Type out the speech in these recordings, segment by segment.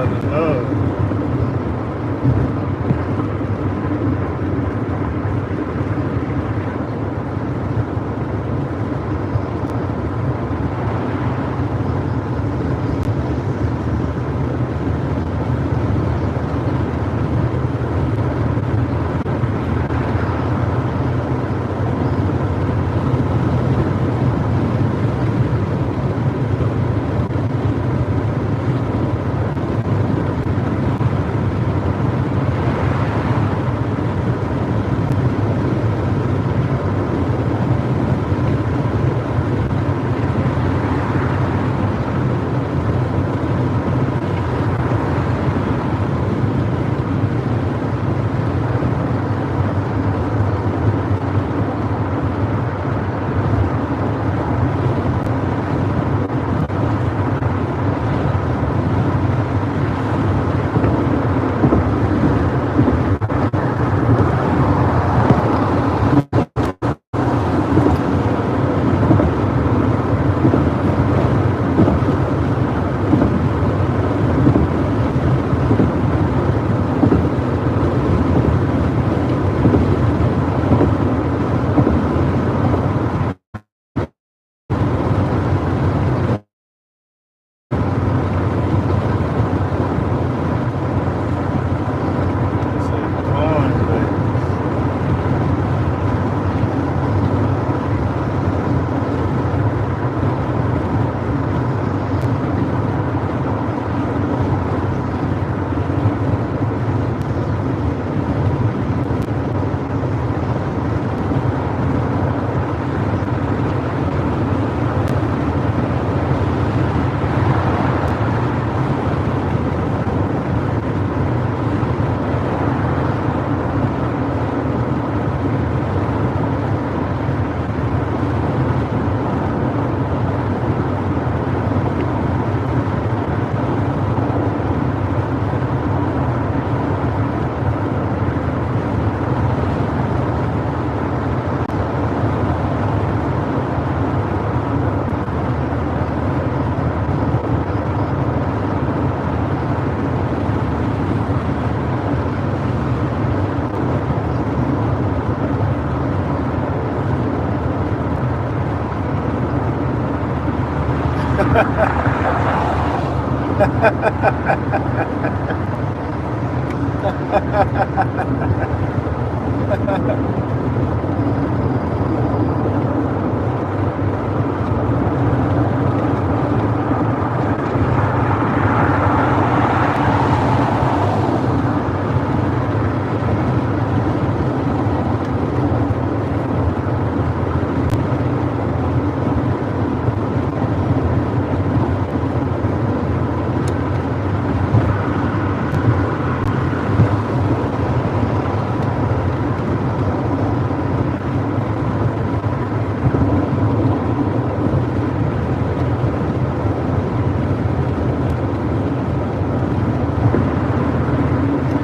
Lord, Lord.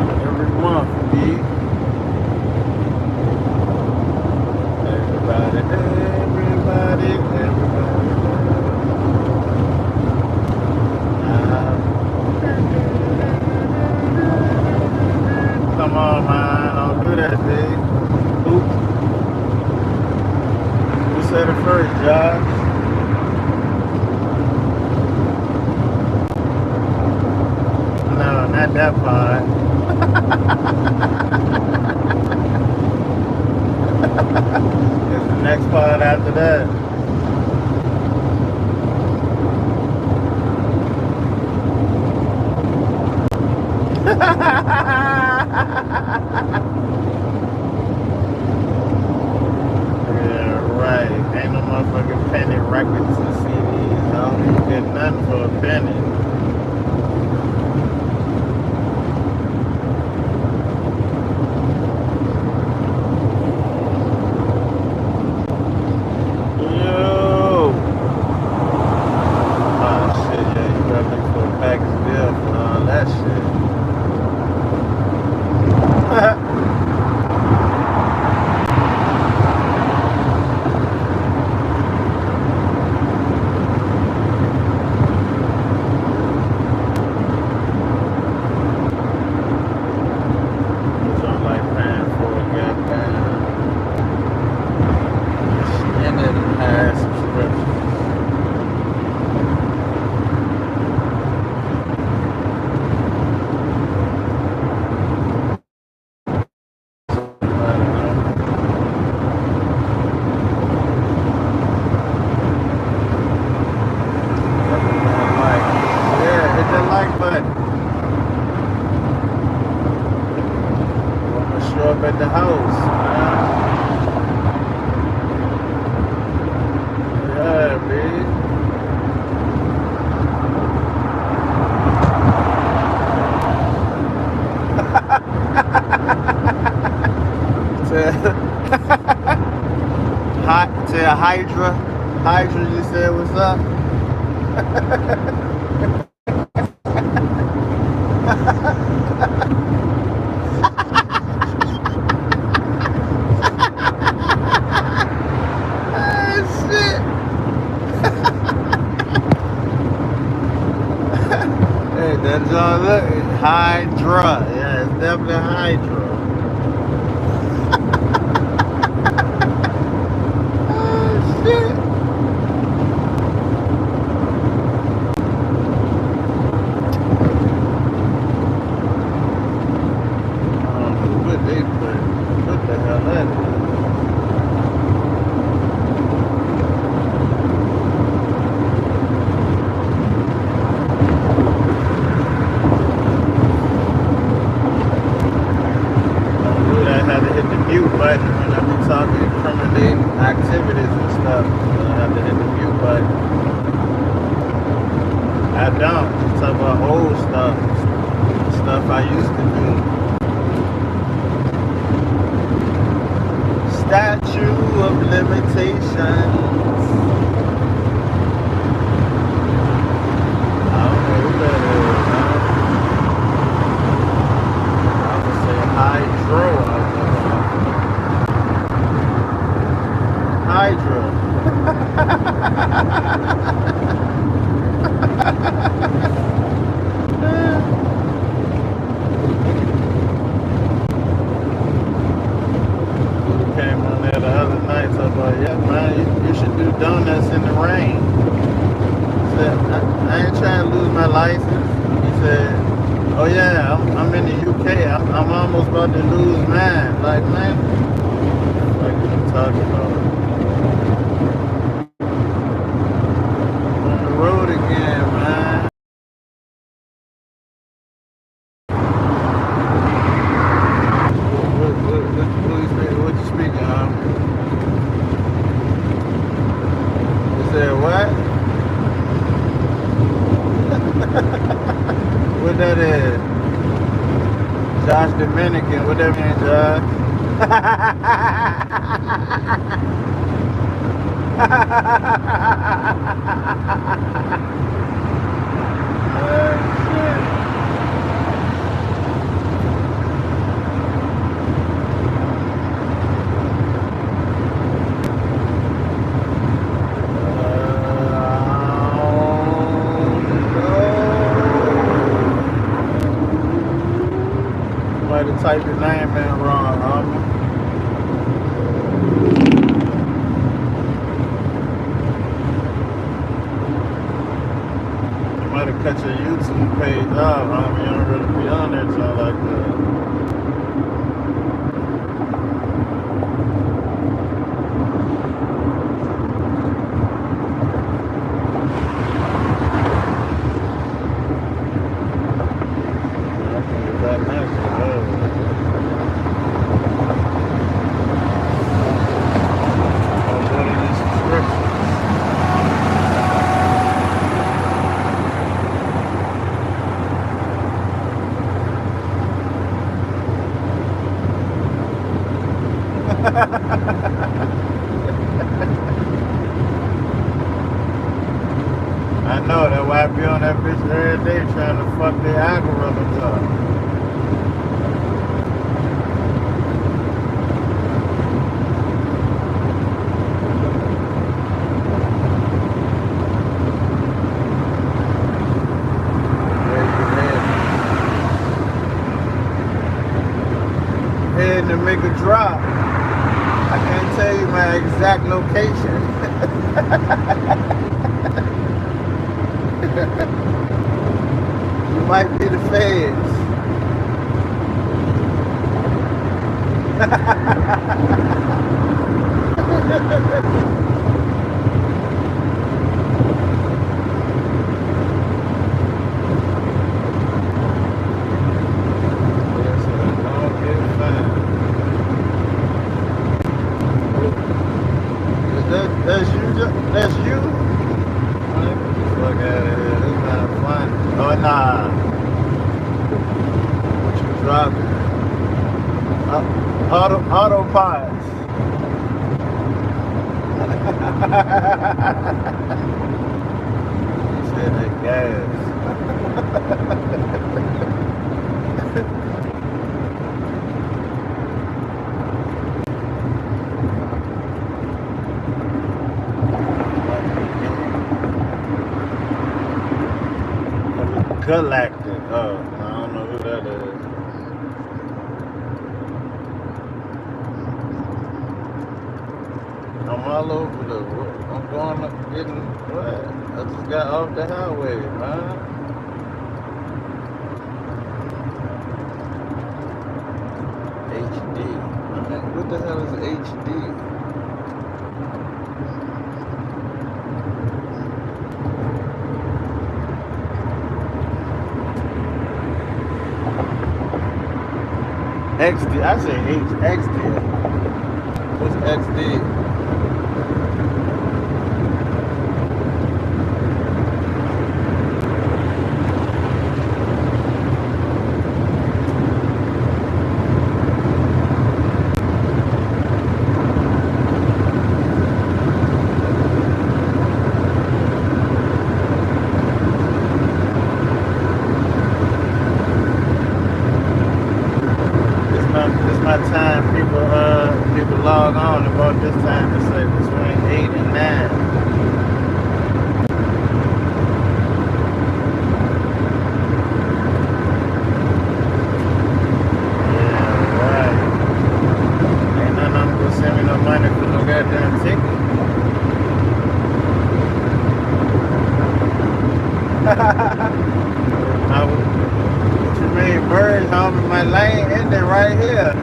Every month, B. Everybody, everybody, everybody. Come on, man. Don't do that, B. Oops. Who said it first, Josh? No, not that part. It's the next part after that. Yeah, right. Ain't no motherfucking penny records and CDs. I don't even get nothing for a penny. Yo! Oh shit, yeah, you gotta look for a package deal for all that shit. at the house. Yeah, man. To Hydra. Hydra, you said what's up? Shit. Hey, that's all look. Hydra. Yeah, it's definitely Hydra. Shit. What they put? What the hell that is? I had to hit the mute button when I be talking incriminating activities and stuff. So I have to hit the mute button. I don't. Talk about old stuff. Stuff I used to do. Statue of limitations. I don't know who that is, huh? I would say Hydro. Hydra. Came on there the other night, so I was like, yeah, man, you should do donuts in the rain. He said, I ain't trying to lose my license. He said, oh yeah, I'm in the UK. I'm almost about to lose mine. Like, man, what are you talking about? On the road again, man. What you speaking of? You said what? What that is? Josh Dominican, what that mean, Josh? Shit. Might have typed your name in wrong, homie. You might have cut your YouTube page off, homie. You don't really be on there till like that. I know, that's why I be on that bitch every day trying to fuck the algorithms up. Where you heading to make a drop. I can't tell you my exact location. You might be the feds. Yes, don't get fined. Auto parts. He said that gas. Galactic. Oh, I don't know who that is. I'm all over the world. I'm going up getting what? I just got off the highway, man. HD. I mean, what the hell is HD? XD. I say XD. What's XD? It's my time. People log on about this time. It's like between 8 and 9. Yeah, right. Ain't nothing I'm gonna send me no money for no goddamn ticket. What you mean, birds home in my lane? Isn't it right here?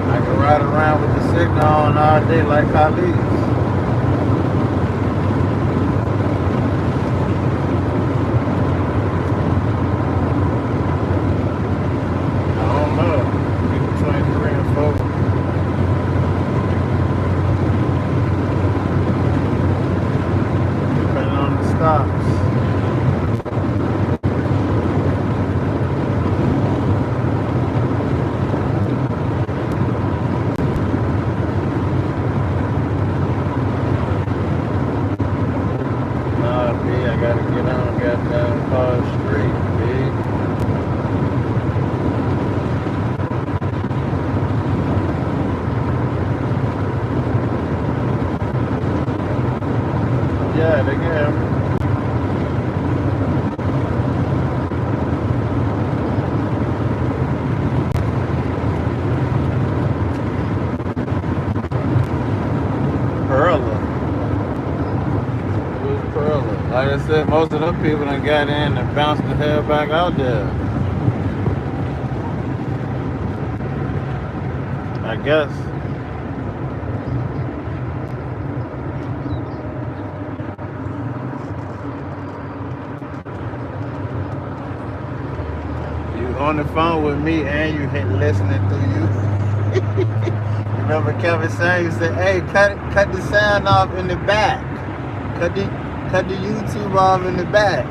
I can ride around with the signal on all day like Khalid. I don't know. Be between 3 and 4. Depending on the stops. Nah, B, I gotta get on goddamn Paul Street, B. Yeah, they can have me. Perla. Who's Perla? Like I said, most of them people done got in and bounced the hell back out there. I guess. You on the phone with me and you listening to you. Remember Kevin saying, you said, hey, cut the sound off in the back. Cut the YouTube off in the back.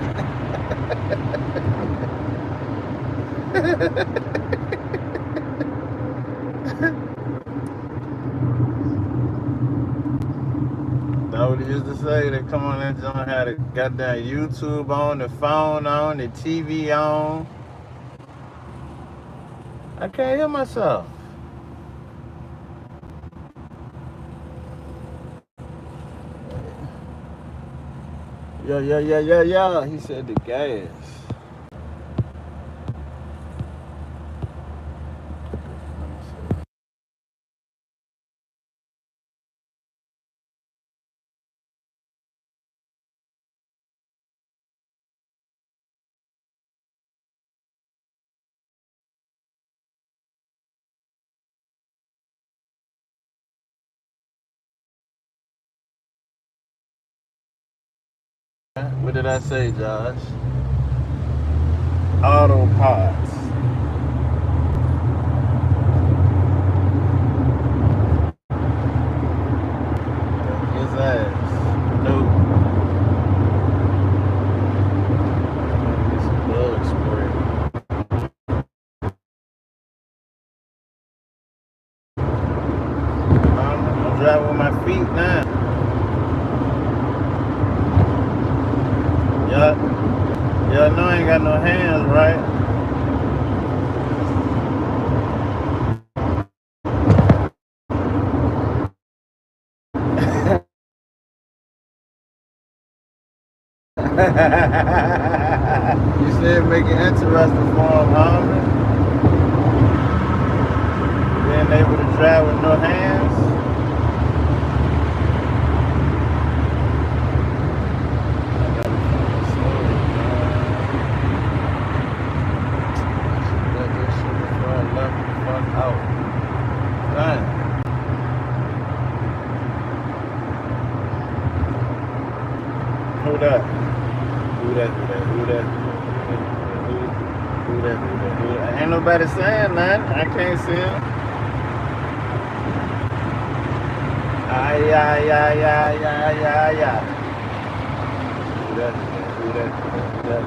That's what he used to say. They come on and John had a goddamn YouTube on, the phone on, the TV on. I can't hear myself. Yeah. He said the gas. What did I say, Josh? Auto parts. hands, right? You said make it interesting for him, homie. Being able to drive with no hands. I gotta find a story, man. Let this shit before I left the fuck out. Dang. Who that? Who that? Who that? Who that? Who that? Who that? Who that? Ain't nobody saying nothing. I can't see him. Ay, ay, ay, ay, ay, ay, ay. Who that? Who that? Who that? Who that?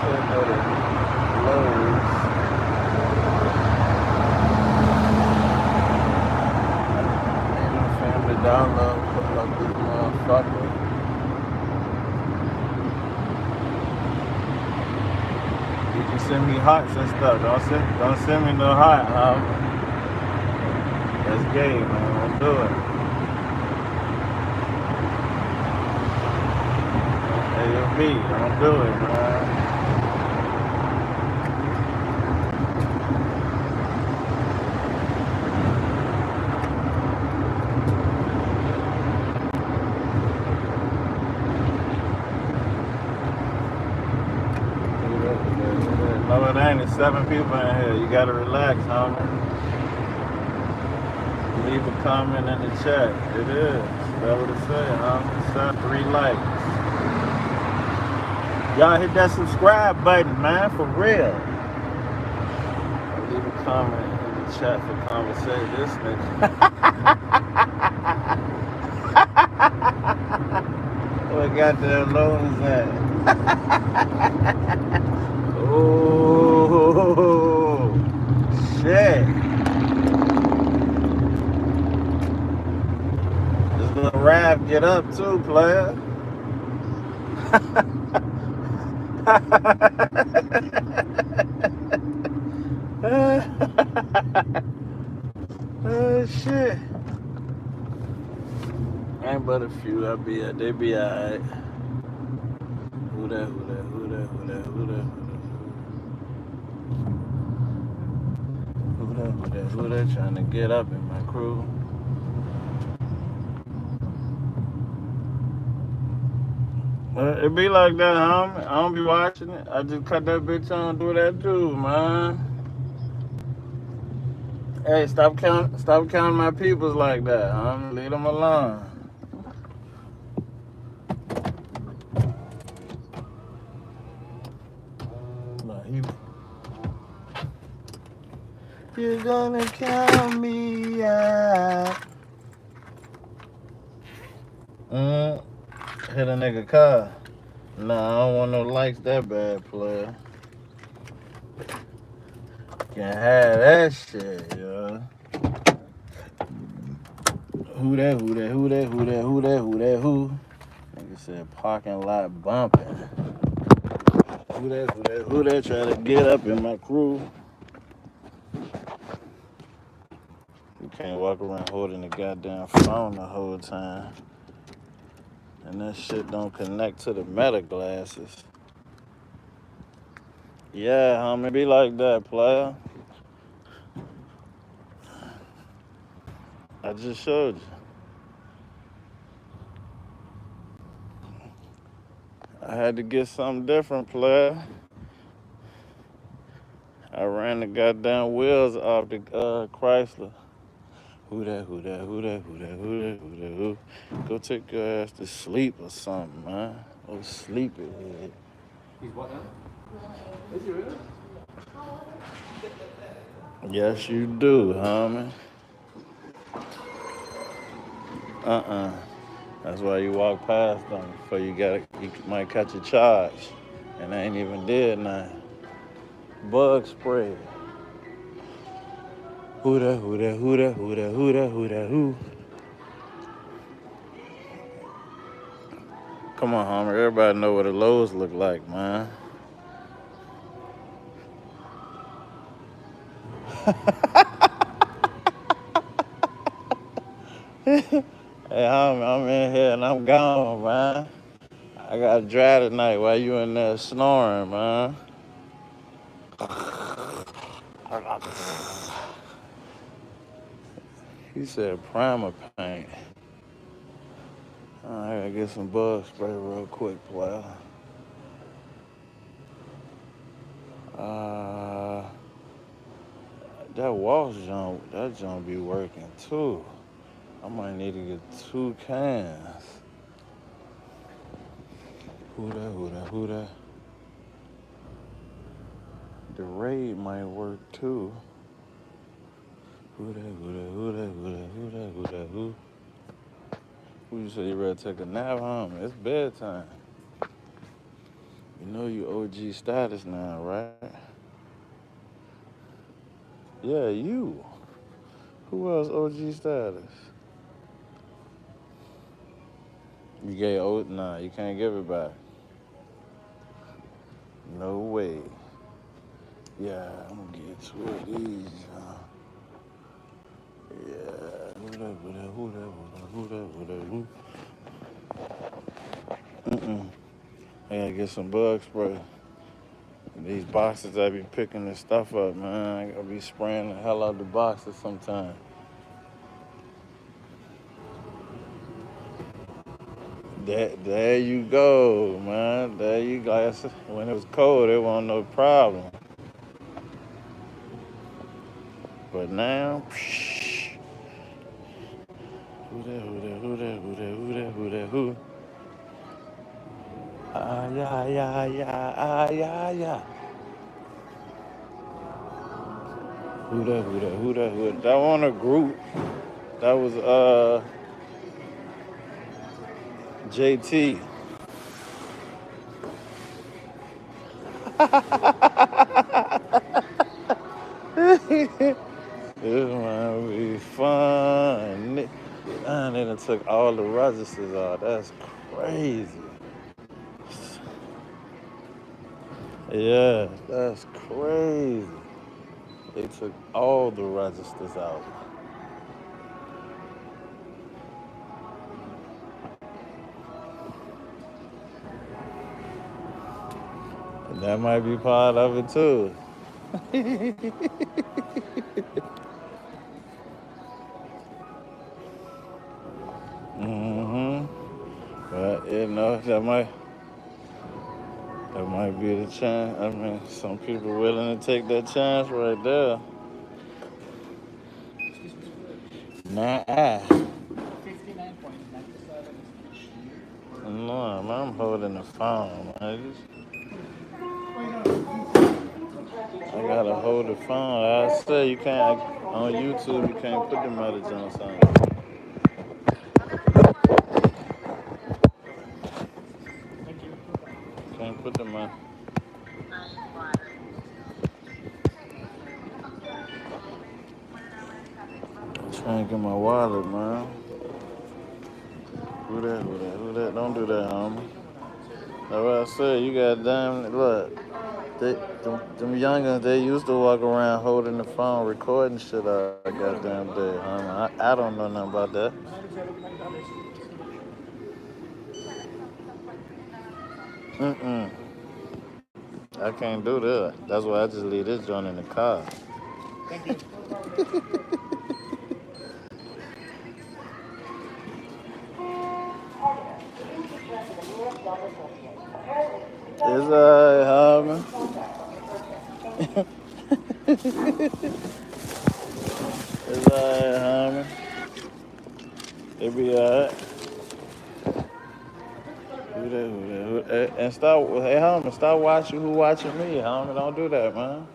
Could go to Lowe's. Ain't no Family Dollar. Put up this motherfucker. You can send me hearts and stuff. Don't send me no heart, huh? That's gay, man. Don't do it. AFB, don't do it, man. No, it ain't. It's 7 people in here. You gotta relax, homie. Leave a comment in the chat. It is. That's what it said, homie. It's got 3 likes. Y'all hit that subscribe button, man, for real. Leave a comment in the chat for conversation. This nigga. What goddamn low is that? Oh, shit. This little rap get up too, player. Oh, shit. Ain't but a few. They be alright. Who that? Who that? Who that? Who that? Who that? Who that? Who that? Who that? Trying to get up in my crew. It be like that, homie. I don't be watching it. I just cut that bitch on and do what I do, man. Hey, stop counting my peoples like that, homie. Leave them alone. You're gonna count me out. Hit a nigga car. Nah, I don't want no likes that bad, player. Can't have that shit, yo. Who that? Who that? Who that? Who that? Who that? Who that? Who? Nigga said parking lot bumping. Who that? Who that? Who that? Trying to get up in my crew. You can't walk around holding the goddamn phone the whole time. And that shit don't connect to the meta glasses. Yeah, homie, be like that, player. I just showed you. I had to get something different, player. I ran the goddamn wheels off the Chrysler. Who that? Who that? Who that? Who that? Who that? Who that? Who? Go take your ass to sleep or something, man. Oh, sleepy head. He's what now? Is he really? Yes, you do, homie. That's why you walk past them before you might catch a charge. And I ain't even did nothing. Bug spray. Who that? Who that? Who that? Who that? Who that? Who that? Who? Come on, Homer. Everybody know what the Lowe's look like, man. Hey, I'm in here and I'm gone, man. I gotta drive tonight while you in there snoring, man. He said primer paint. I gotta get some bug spray real quick, player. That wash jump, that jump be working too. I might need to get 2 cans. Who that? The raid might work too. Who that? Who you say you ready to take a nap, homie? It's bedtime. You know you OG status now, right? Yeah, you. Who else OG status? You gave nah, you can't give it back. No way. Yeah, I'm gonna get 2 of these. Yeah. Who that? I gotta get some bug spray. These boxes I be picking this stuff up, man. I gotta be spraying the hell out the boxes sometimes. There you go, man. There you go. When it was cold, it wasn't no problem. But now, who that? Yeah. Who that? That wasn't a group. That was JT. This might be fun. And they done took all the registers out. That's crazy. Yeah, that's crazy. They took all the registers out. And that might be part of it too. But you know, that might be the chance. I mean, some people willing to take that chance right there. Nah. 59.97. No, man, I'm holding the phone. I gotta hold the phone. I say you can't on YouTube. You can't put them other jumps on. Can't put them on. I'm trying to get my wallet, man. Who that? Don't do that, homie. That's what I said. You got damn look. Them youngins, they used to walk around holding the phone, recording shit all goddamn day, homie. I don't know nothing about that. I can't do that. That's why I just leave this joint in the car. Thank you. It's alright, homie. It's alright, homie. It be alright. Who that? And stop, hey, homie, stop watching who watching me, homie. Don't do that, man.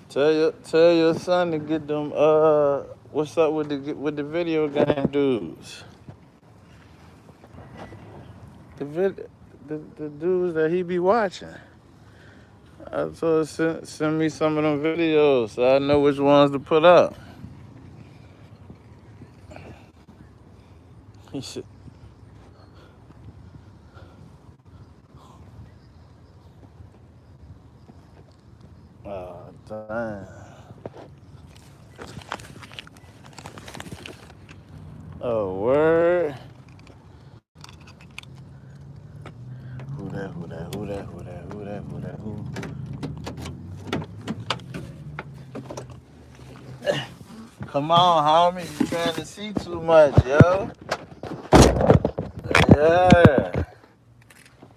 Tell your son to get them. What's up with the video game dudes? The dudes that he be watching. I told him send me some of them videos so I know which ones to put up. He said, oh, damn. Oh, word. Who that, who that, who that, who that, who that, who that, who? Come on, homie. You trying to see too much, yo. Yeah.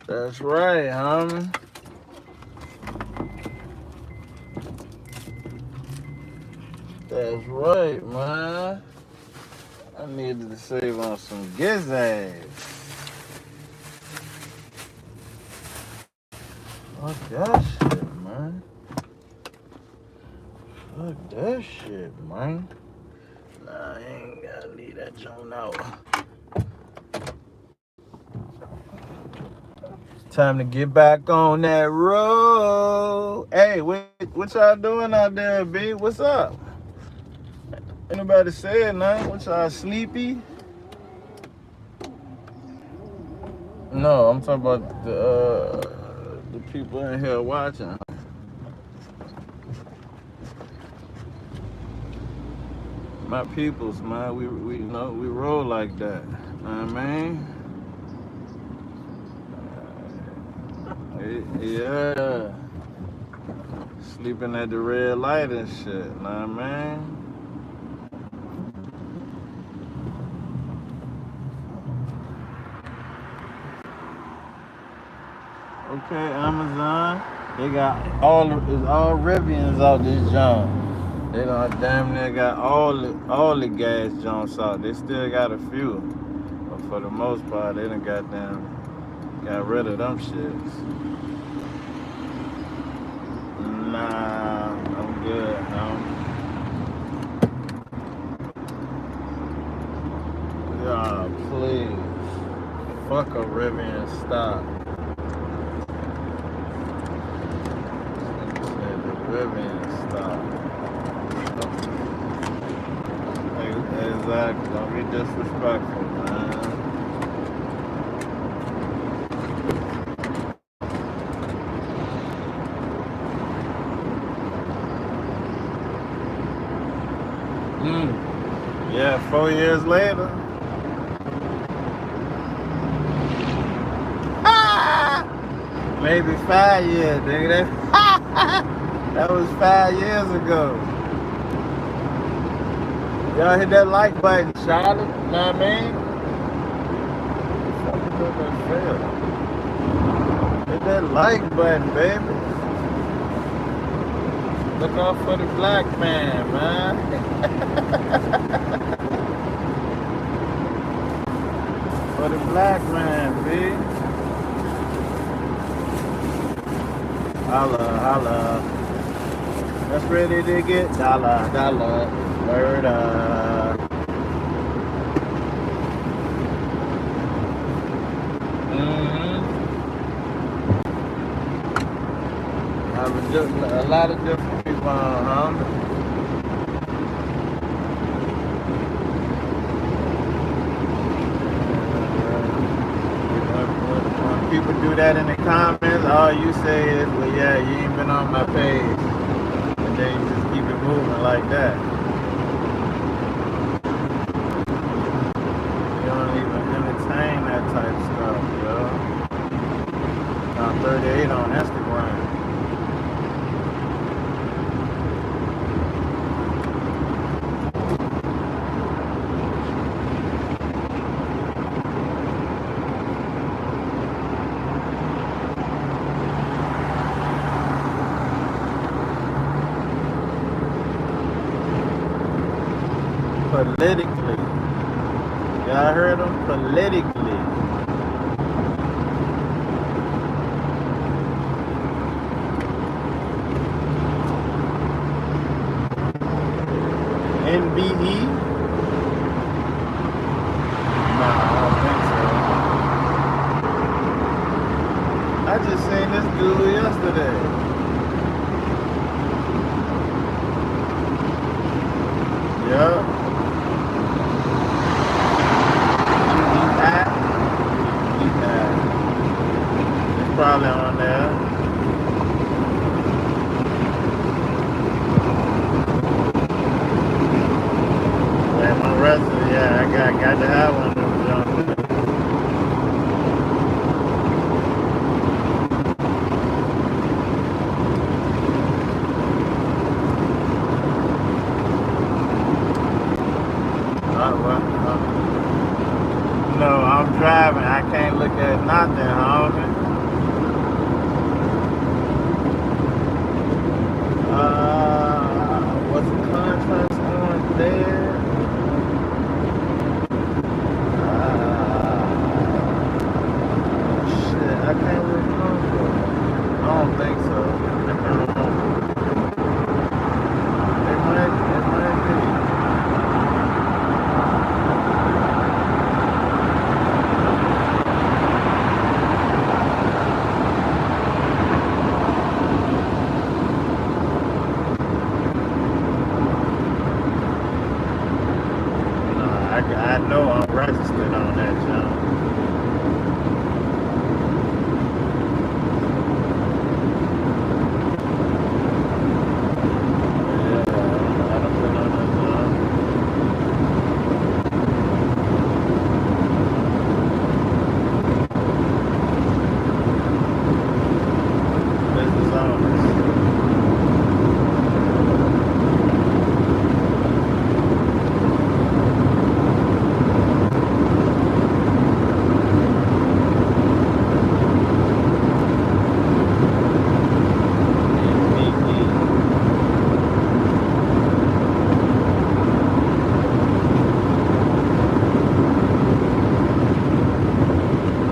That's right, homie. That's right, man. I needed to save on some gizzards. Fuck that shit, man. Fuck that shit, man. Nah, I ain't gotta leave that joint out. Time to get back on that road. Hey, what y'all doing out there, B? What's up? Anybody said nothing? What y'all sleepy? No, I'm talking about the people in here watching. My peoples, man, we you know we roll like that. Know what I mean? Yeah. Sleeping at the red light and shit. Know what I mean? Okay, Amazon. They got all Rivians out this junk. They done damn near got all the gas junks out. They still got a few, but for the most part, they done got rid of them shits. Nah, I'm good. Yeah, please, fuck a Rivian stop. Rivian stop. Exactly. Don't be disrespectful, man. Yeah, 4 years later. Maybe 5 years, nigga. That was 5 years ago. Y'all hit that like button, Charlotte. Know what I mean? Hit that like button, baby. Look out for the black man, man. For the black man, B. Holla, holla. That's ready to get dollar, dollar, word up. A lot of different people on, huh? When people do that in the comments, all you say is, well, yeah, you ain't been on my page. And then you just keep it moving like that. You don't even entertain that type of stuff, yo. I'm 38 on Instagram. Politically. Y'all heard them? Politically. NBE? Nah, I don't think so. I just seen this dude yesterday. Yeah. probably on there. Yeah, my wrestler, yeah, I got to have one of them jumps. No, I'm driving. I can't look at nothing, homie. What's the contrast on there? Shit, I can't remember. I don't think so. I can't remember. It might be. I know I'm registered on that jump. Yeah, I done been on that jump. Business owners.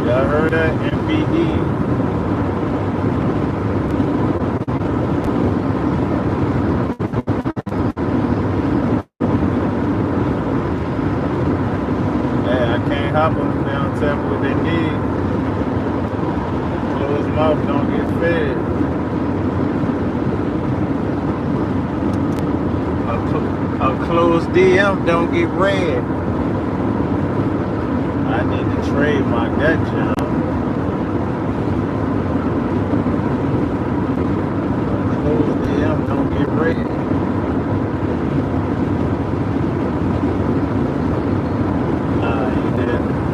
Y'all heard that? MBE. Hey, I can't hop them. They don't tell me what they need. Closed mouth don't get fed. A closed DM don't get read. I need to trademark that jump. Closed DM don't get read. Nah, he didn't.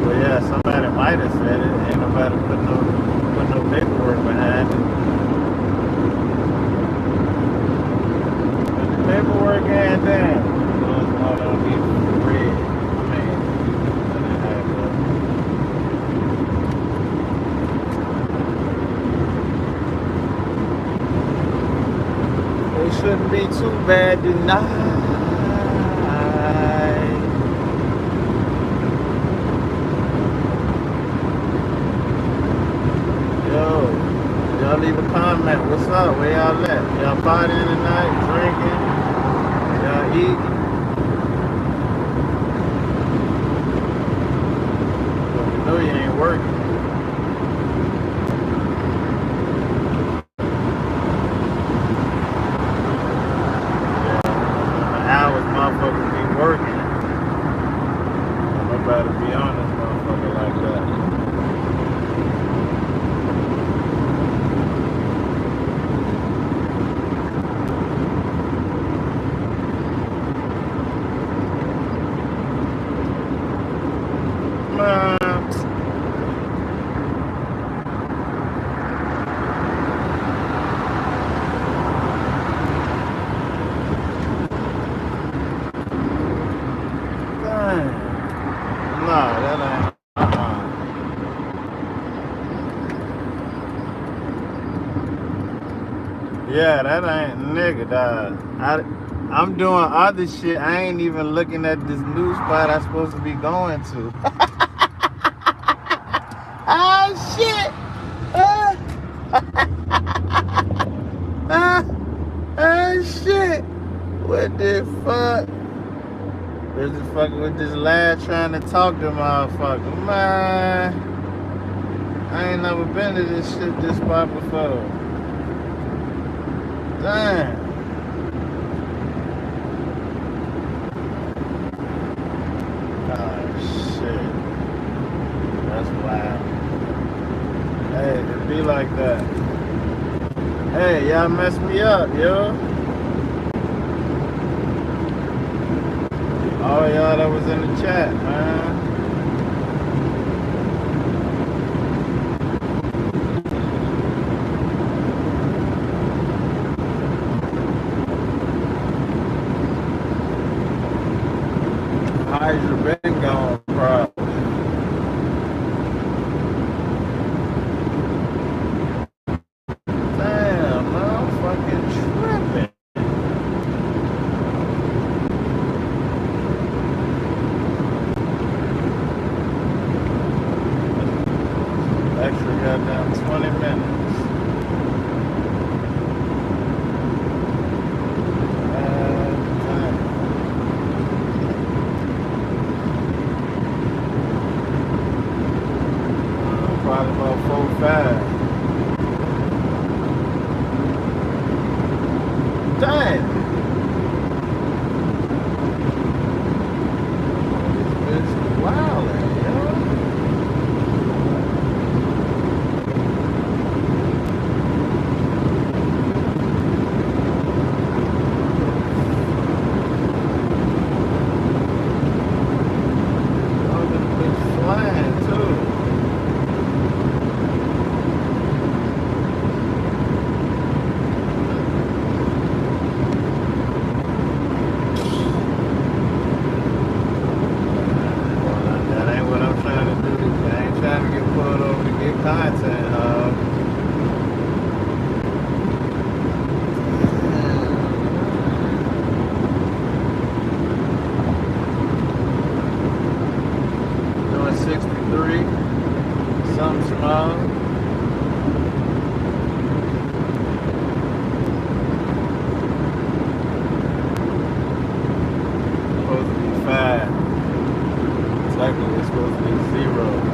Well, yeah, somebody might have said it. Ain't nobody put no paperwork behind it. Put the paperwork in there. Closed mouth don't get read. Man, that ain't how it goes. It shouldn't be too bad tonight. Yo, y'all leave a comment. What's up? Where y'all at? Y'all partying tonight? Drinking? Y'all eating? Well, you know you ain't working. The hours motherfuckers be working. Nobody be on this motherfucker like that. Man. Dang. Nah, that ain't. Yeah, that ain't nigga, dog. I'm doing other shit. I ain't even looking at this new spot I'm supposed to be going to. Ah, shit. Shit. What the fuck? This is fucking with this lad trying to talk to motherfucker. Man, I ain't never been to this spot before. Damn. Oh, shit. That's wild. Hey, it be like that. Hey, y'all messed me up, yo. All y'all that was in the chat, man. Hydra been gone, probably. Damn, man, I'm fucking tripping. Extra goddamn 20 minutes. Damn. Probably about 4 5. Damn. This bitch wildin', yo. Oh, this bitch flying too. That ain't what I'm trying to do. I ain't trying to get pulled over to get content. Doing 63, something small. Supposed to be 5. Technically, it's supposed to be 0.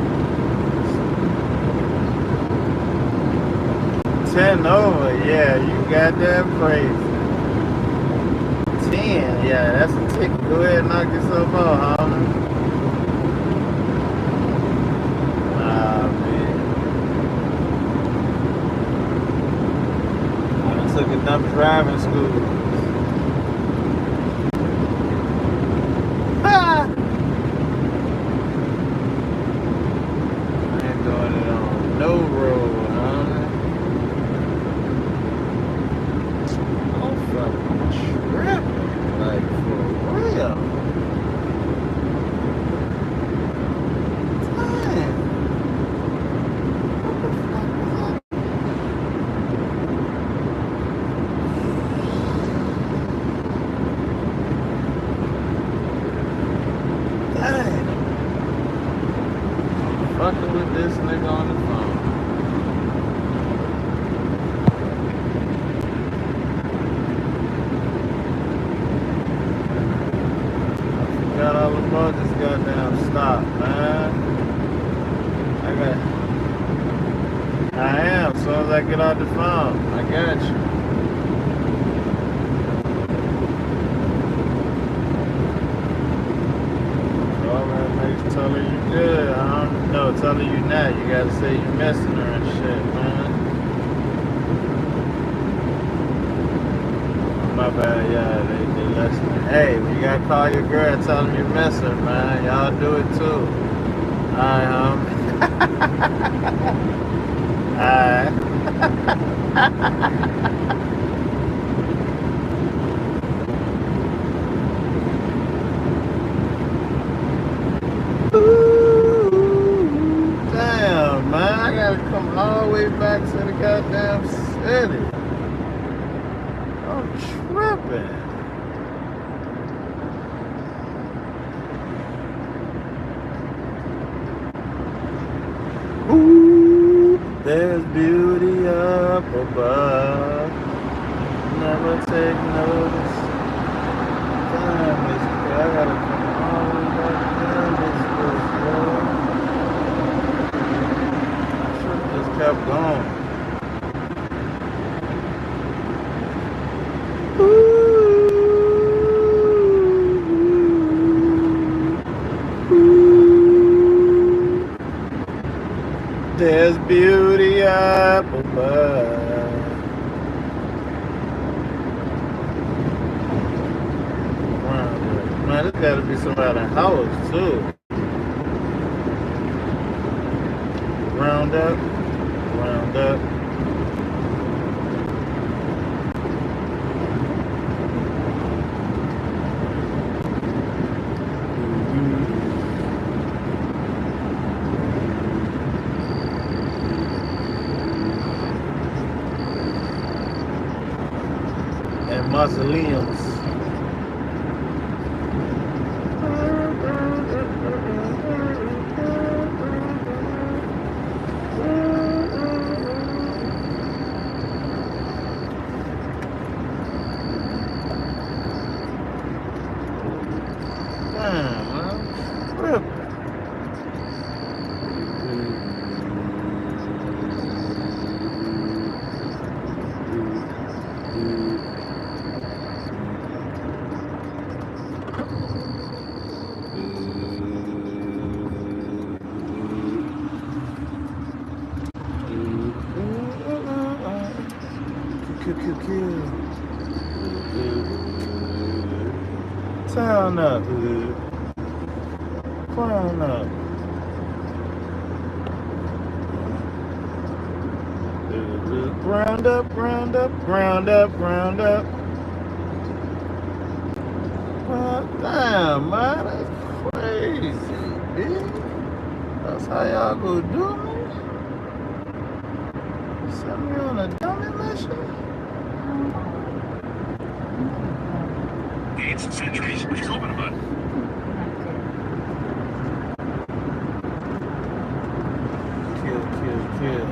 10 over, yeah, you goddamn crazy. 10, yeah, that's a ticket. Go ahead and knock yourself out, homie. Nah, man. I done took enough driving school. Ha! I ain't doing it on no road, homie. I'm fucking tripping, like for real. Damn. What the fuck was that? Dang. Fucking with this nigga on the phone. Got all about this goddamn stop, man. I am, as soon as I get off the phone. I got you. All that makes telling you good, huh? No, telling you not. You gotta say you missing her and shit, man. My bad, yeah, they listen. Hey, you gotta call your girl and tell them you miss her, man. Y'all do it too. Alright, homie. Alright. Ooh, damn, man. I gotta come all the way back to the goddamn city. I'm tripping. Ooh, there's beauty up above. Never take notice. Damn, this I gotta come all the way back down this way, bro. I should have just kept going. There's beauty up above. Wow, man, this gotta be somebody's house too. Round up, round up. And mausoleums. Turn up, turn up. Round up, round up, round up, round up. Well, damn, man, that's crazy, bitch. That's how y'all go do me? Send me on a dummy mission? Gates Centuries, which is open about. Kill.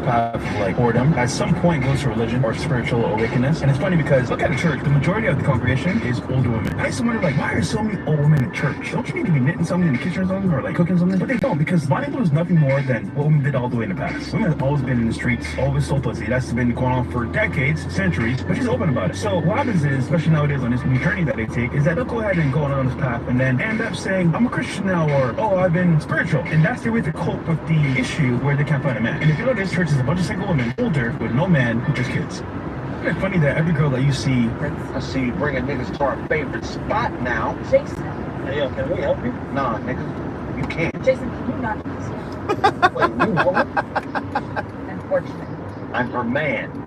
Path of like boredom at some point goes to religion or spiritual awakeness. And it's funny because look at the church, the majority of the congregation is older women. I used to wonder like, why are so many old women in church? Don't you need to be knitting something in the kitchen or something, or like cooking something? But they don't, because Bible is nothing more than what women did all the way in the past. Women have always been in the streets, always sold pussy. That's been going on for decades, centuries, but she's open about it. So what happens is, especially nowadays on this new journey that they take, is that they'll go ahead and go on this path and then end up saying, I'm a Christian now, or oh, I've been spiritual. And that's their way to cope with the issue where they can't find a man. And if you notice, church is a bunch of single women, older, with no man, who just kids. Isn't it funny that every girl that you see, I see you bringing niggas to our favorite spot now. Jason. Hey, yo, can we help you? Nah, nigga, you can't. Jason, can you not do this? Wait, you know her? Unfortunately. I'm her man.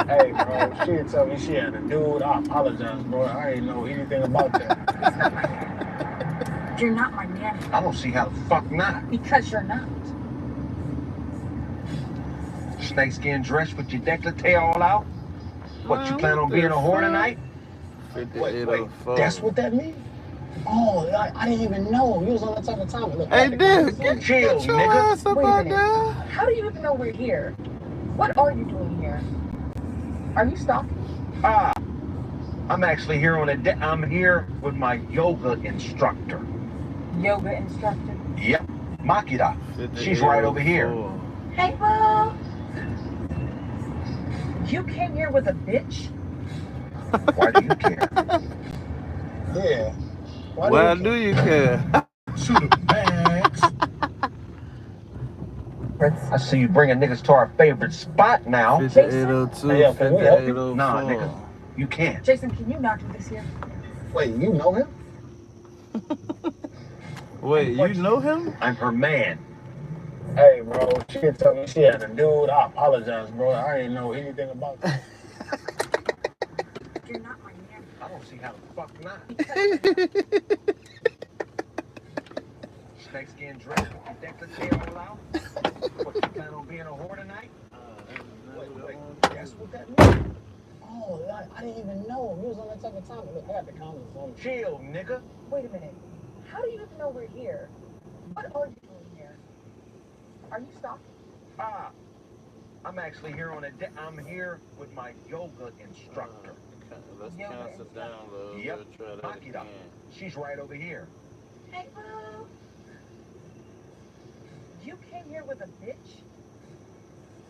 Hey, bro, she had told me she had a dude. I apologize, bro. I ain't know anything about that. You're not my man. I don't see how the fuck not. Because you're not. Snakeskin dress with your décolleté all out? What, you plan on being a whore tonight? Wait, that's what that means? Oh, I didn't even know. You was on that type of time. Look, Hey, dude, chill, get your nigga. ass up Wait a out minute. there. How do you even know we're here? What are you doing here? Are you stalking? I'm actually here on I'm here with my yoga instructor. Yoga instructor? Yep, Makita. She's right over here. Hey, boo. You came here with a bitch? Why do you care? Yeah. Why do you care? To the max. I see you bringing niggas to our favorite spot now. 5802, Hey, yo, can we help you? 5804. Nah, nigga, you can't. Jason, can you not do this here? Wait, you know him? Wait, you know him? I'm her man. Hey, bro, she had told me she had a dude. I apologize, bro. I didn't know anything about that. You're not my man. I don't see how the fuck not. Snakeskin dress with your décolleté all out? What, you plan on being a whore tonight? Wait, that's what that means? Oh, I didn't even know. You was on that type of time. Look, I got the comments on. Chill, nigga. Wait a minute. How do you even know we're here? What are you doing here? Are you stalking? I'm actually here on I'm here with my yoga instructor. Let's cancel download. Yep, We'll try that Makita. again. She's right over here. Hey, boo. You came here with a bitch?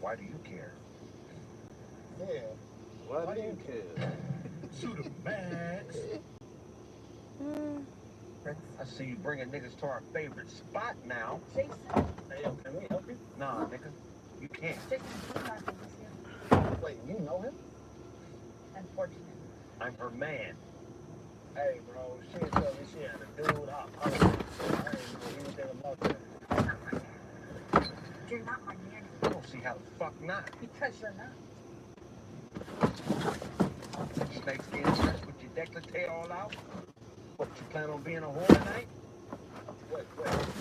Why do you care? Yeah. Why do you care? To the max. I see you bringing niggas to our favorite spot now. Jason, Hey, yo, can we help you? Nah, nigga. You can't. Jason, can you not do this here? Wait, you know him? Unfortunate. I'm her man. Hey, bro, she told me she had a dude. I didn't know anything about that. You're not my man I don't see how the fuck not. because you're not. Snakeskin dress with your décolleté all out? What, you plan on being a whore tonight? Wait,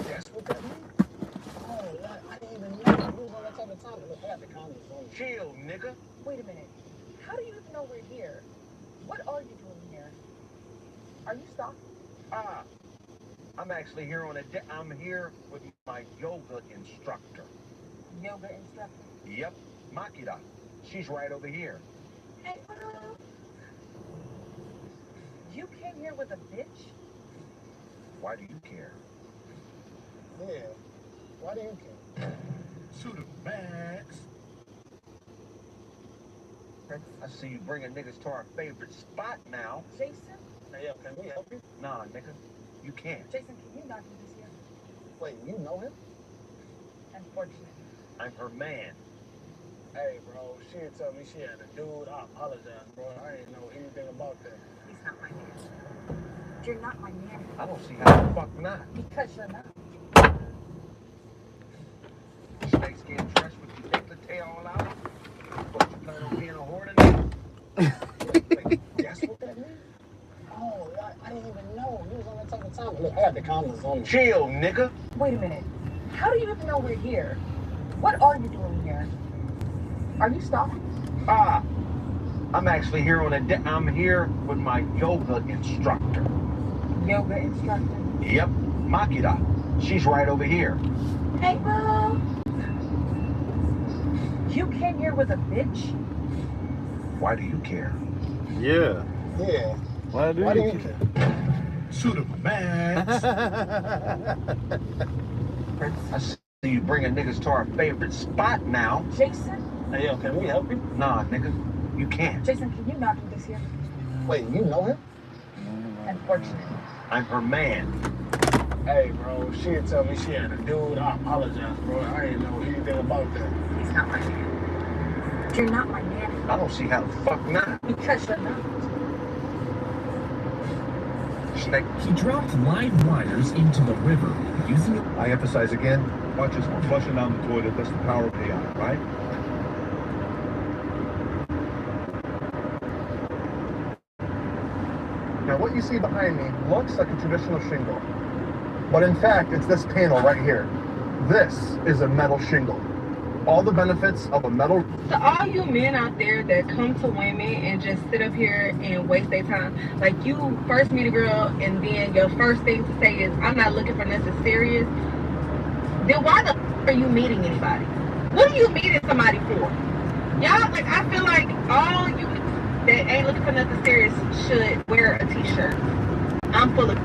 that's what that means? Oh, I didn't even know. We was on that type of time to look at the comments. Chill, nigga. Wait a minute. How do you even know we're here? What are you doing here? Are you stalking? I'm actually here on I'm here with my yoga instructor. Yoga instructor? Yep, Makita. She's right over here. Hey, you came here with a bitch? Why do you care? Yeah, why do you care? To the max. I see you bringing niggas to our favorite spot now. Jason? Hey, yo, can we help you? Nah, nigga, you can't. Jason, can you not do this here? Wait, you know him? Unfortunate. I'm her man. Hey, bro, she told me she had a dude. I apologize, bro. I didn't know anything about that. He's not my man. You're not my man I don't see how the fuck not. because you're not. Snakeskin dress with your décolleté all out? What, you plan on being a whore tonight? Wait, that's what that means? Oh, I didn't even know. You was on that type of time. Look, I got the comments on. Chill, nigga. Wait a minute. How do you even know we're here? What are you doing here? Are you stalking? I'm actually here on I'm here with my yoga instructor. Yoga instructor? Yep, Makita. She's right over here. Hey, bro. You came here with a bitch? Why do you care? Yeah. Yeah. Why do you care? To the max. I see you bringing niggas to our favorite spot now. Jason? Hey, yo, can we help you? Nah, nigga, you can't. Jason, can you not do this here? Wait, you know him? Unfortunate. I'm her man. Hey, bro, she told me she had a dude. I apologize, bro. I didn't know anything about that. He's not my man. You're not my man I don't see how the fuck not. because you're not. Snake. He dropped live wires into the river using it. I emphasize again, watch as we're flushing down the toilet, that's the power pay on it, right? Now what you see behind me looks like a traditional shingle, but in fact it's this panel right here. This is a metal shingle. All the benefits of a metal. To all you men out there that come to women and just sit up here and waste their time, like you first meet a girl and then your first thing to say is, I'm not looking for nothing serious, then why the f are you meeting anybody? What are you meeting somebody for? Y'all, like, I feel like all you that ain't looking for nothing serious should wear a t-shirt. I'm full of,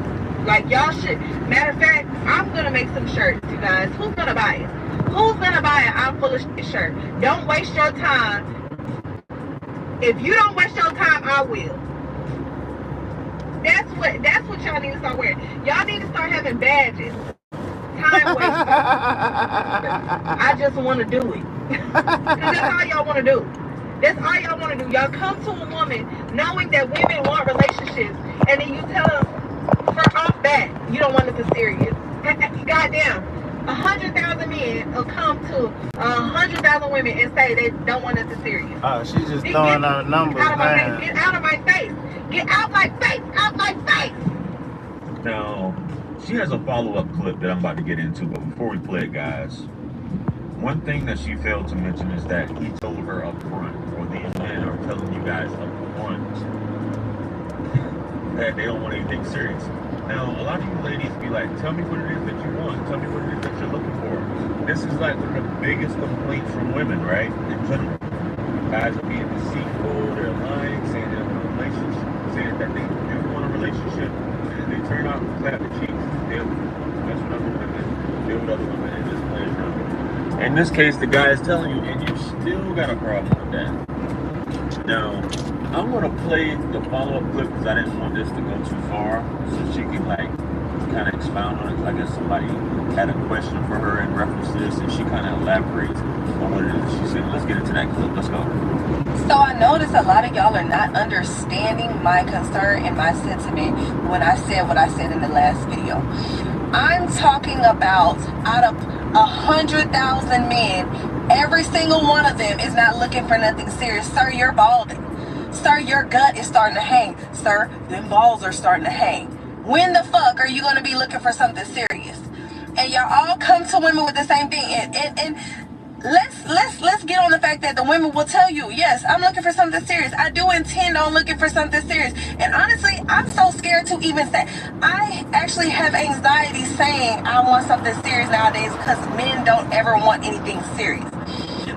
like, y'all should. Matter of fact, I'm gonna make some shirts, you guys. Who's gonna buy it? Who's gonna buy an I'm full of shit shirt? Don't waste your time. If you don't waste your time, I will. That's what y'all need to start wearing. Y'all need to start having badges. Time waster. I just want to do it. 'Cause that's all y'all want to do. That's all y'all want to do. Y'all come to a woman knowing that women want relationships, and then you tell them her off bat, you don't want nothing serious. Goddamn. 100,000 men will come to 100,000 women and say they don't want nothing serious. She's just throwing out numbers, man. Get out of my face. Get out my face. Out my face. Now, she has a follow-up clip that I'm about to get into, but before we play it, guys, one thing that she failed to mention is that he told her up front, or these men are telling you guys up front, that they don't want anything serious. Now, a lot of you ladies be like, tell me what it is that you want. Tell me what it is that you're looking for. This is like one of the biggest complaints from women, right? In general. Guys are being deceitful, they're lying, saying they don't want a relationship, saying that they do want a relationship, and they turn out to clap the cheeks and deal with other women, deal with other women, and just play around. In this case, the guy is telling you, and you still got a problem with that. Now, I'm gonna play the follow-up clip because I didn't want this to go too far, so she can like kind of expound on it. 'Cause I guess somebody had a question for her in reference to this, and she kind of elaborates on what it is. She said, "Let's get into that clip. Let's go." So I notice a lot of y'all are not understanding my concern and my sentiment when I said what I said in the last video. I'm talking about out of 100,000 men, every single one of them is not looking for nothing serious. Sir, you're balding. Sir, your gut is starting to hang. Sir, them balls are starting to hang. When the fuck are you going to be looking for something serious? And y'all all come to women with the same thing. And let's get on the fact that the women will tell you, yes, I'm looking for something serious. I do intend on looking for something serious. And honestly, I'm so scared to even say. I actually have anxiety saying I want something serious nowadays because men don't ever want anything serious.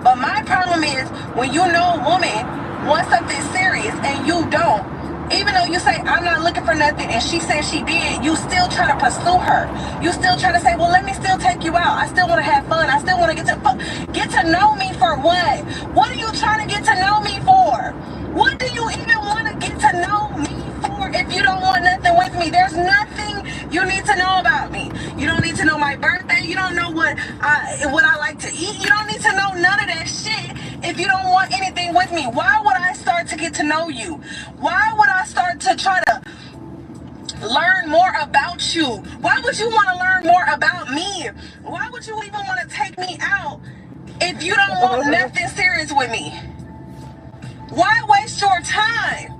But my problem is when you know a woman wants something serious and you don't, even though you say, I'm not looking for nothing, and she says she did, you still try to pursue her. You still try to say, well, let me still take you out. I still want to have fun. I still want to get to know me for what? What are you trying to get to know me for? What do you even want to get to know me for if you don't want nothing with me? There's nothing you need to know about me. You don't need to know my birthday. You don't know what I like to eat. You don't need to know none of that shit if you don't want anything with me. Why would I start to get to know you? Why would I start to try to learn more about you? Why would you want to learn more about me? Why would you even want to take me out if you don't want nothing serious with me? Why waste your time?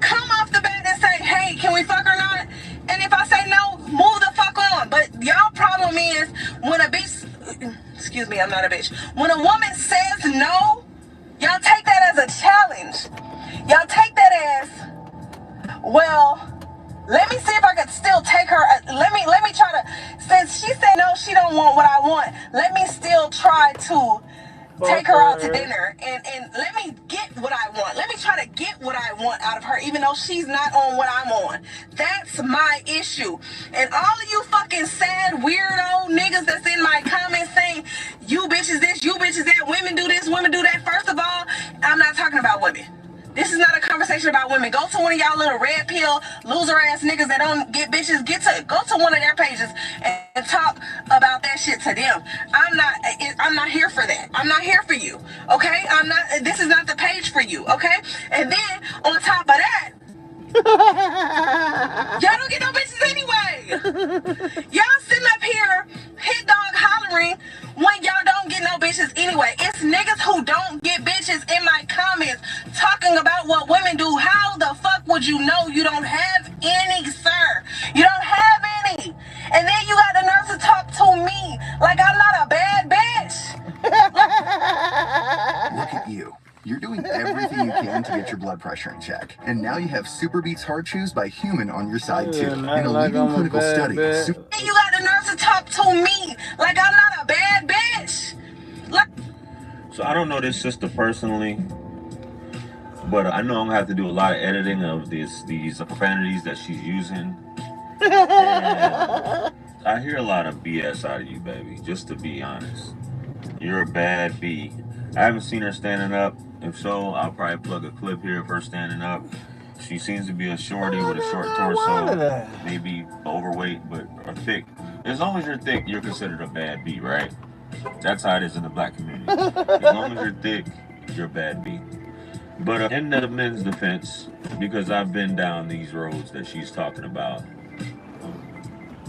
Come off the bat and say, hey, can we fuck or not? And if I say no, move the fuck on. But y'all problem is when a bitch, excuse me, I'm not a bitch. When a woman says no, y'all take that as a challenge. Y'all take that as, well, let me see if I could still take her. Let me try to, since she said no, she don't want what I want. Let me still try to take her out to dinner and let me get what I want. Let me try to get what I want out of her, even though she's not on what I'm on. That's my issue. And all of you fucking sad, weirdo niggas that's in my comments saying, you bitches this, you bitches that, women do this, women do that. First of all, I'm not talking about women. This is not a conversation about women. Go to one of y'all little red pill, loser ass niggas that don't get bitches. Go to one of their pages and talk about that shit to them. I'm not here for that. I'm not here for you. Okay? This is not the page for you. Okay? And then on top of that, y'all don't get no bitches anyway. Y'all sitting up here, hit dog hollering when y'all don't get no bitches anyway. It's niggas who don't get bitches in my comments talking about what women do. How the fuck would you know you don't have any, sir? You don't have any. And then you got the nerve to talk to me like I'm not a bad bitch. Look at you. You're doing everything you can to get your blood pressure in check. And now you have Super Beats Heart Chews by Human on your side too. In a leading clinical study. You got the nerve to talk to me like I'm not a bad bitch. So I don't know this sister personally, but I know I'm gonna have to do a lot of editing of these profanities that she's using. And I hear a lot of BS out of you, baby, just to be honest. You're a bad B. I haven't seen her standing up. If so, I'll probably plug a clip here of her standing up. She seems to be a shorty with a short torso, maybe overweight, but or thick. As long as you're thick, you're considered a bad B, right? That's how it is in the black community. As long as you're thick, you're a bad B. But in the men's defense, because I've been down these roads that she's talking about,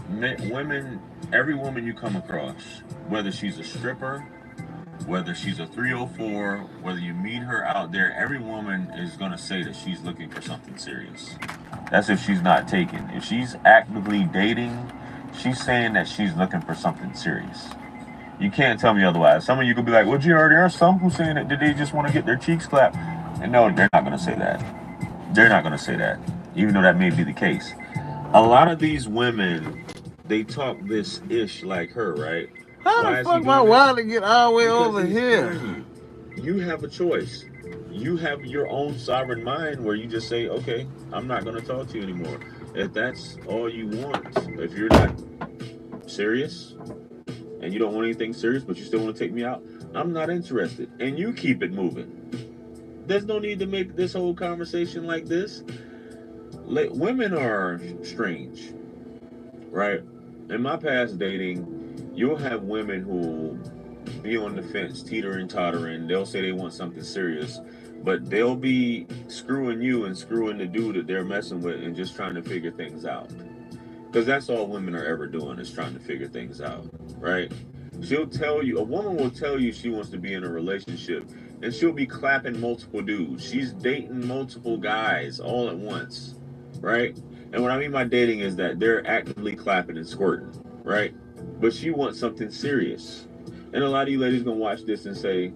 women, every woman you come across, whether she's a stripper, whether she's a 304, whether you meet her out there, every woman is going to say that she's looking for something serious. That's if she's not taken. If she's actively dating, she's saying that she's looking for something serious. You can't tell me otherwise. Some of you could be like, well, Jared, there are some who saying that they just want to get their cheeks clapped. And no, they're not going to say that. They're not going to say that, even though that may be the case. A lot of these women, they talk this ish like her, right? How the fuck my wallet get all the way over here? You have a choice. You have your own sovereign mind where you just say, okay, I'm not going to talk to you anymore. If that's all you want, if you're not serious and you don't want anything serious, but you still want to take me out, I'm not interested. And you keep it moving. There's no need to make this whole conversation like this. Women are strange, right? In my past dating, you'll have women who be on the fence, teetering, tottering. They'll say they want something serious, but they'll be screwing you and screwing the dude that they're messing with and just trying to figure things out. Because that's all women are ever doing, is trying to figure things out, right? She'll tell you, a woman will tell you she wants to be in a relationship, and she'll be clapping multiple dudes. She's dating multiple guys all at once, right? And what I mean by dating is that they're actively clapping and squirting, right? But she wants something serious. And a lot of you ladies gonna watch this and say,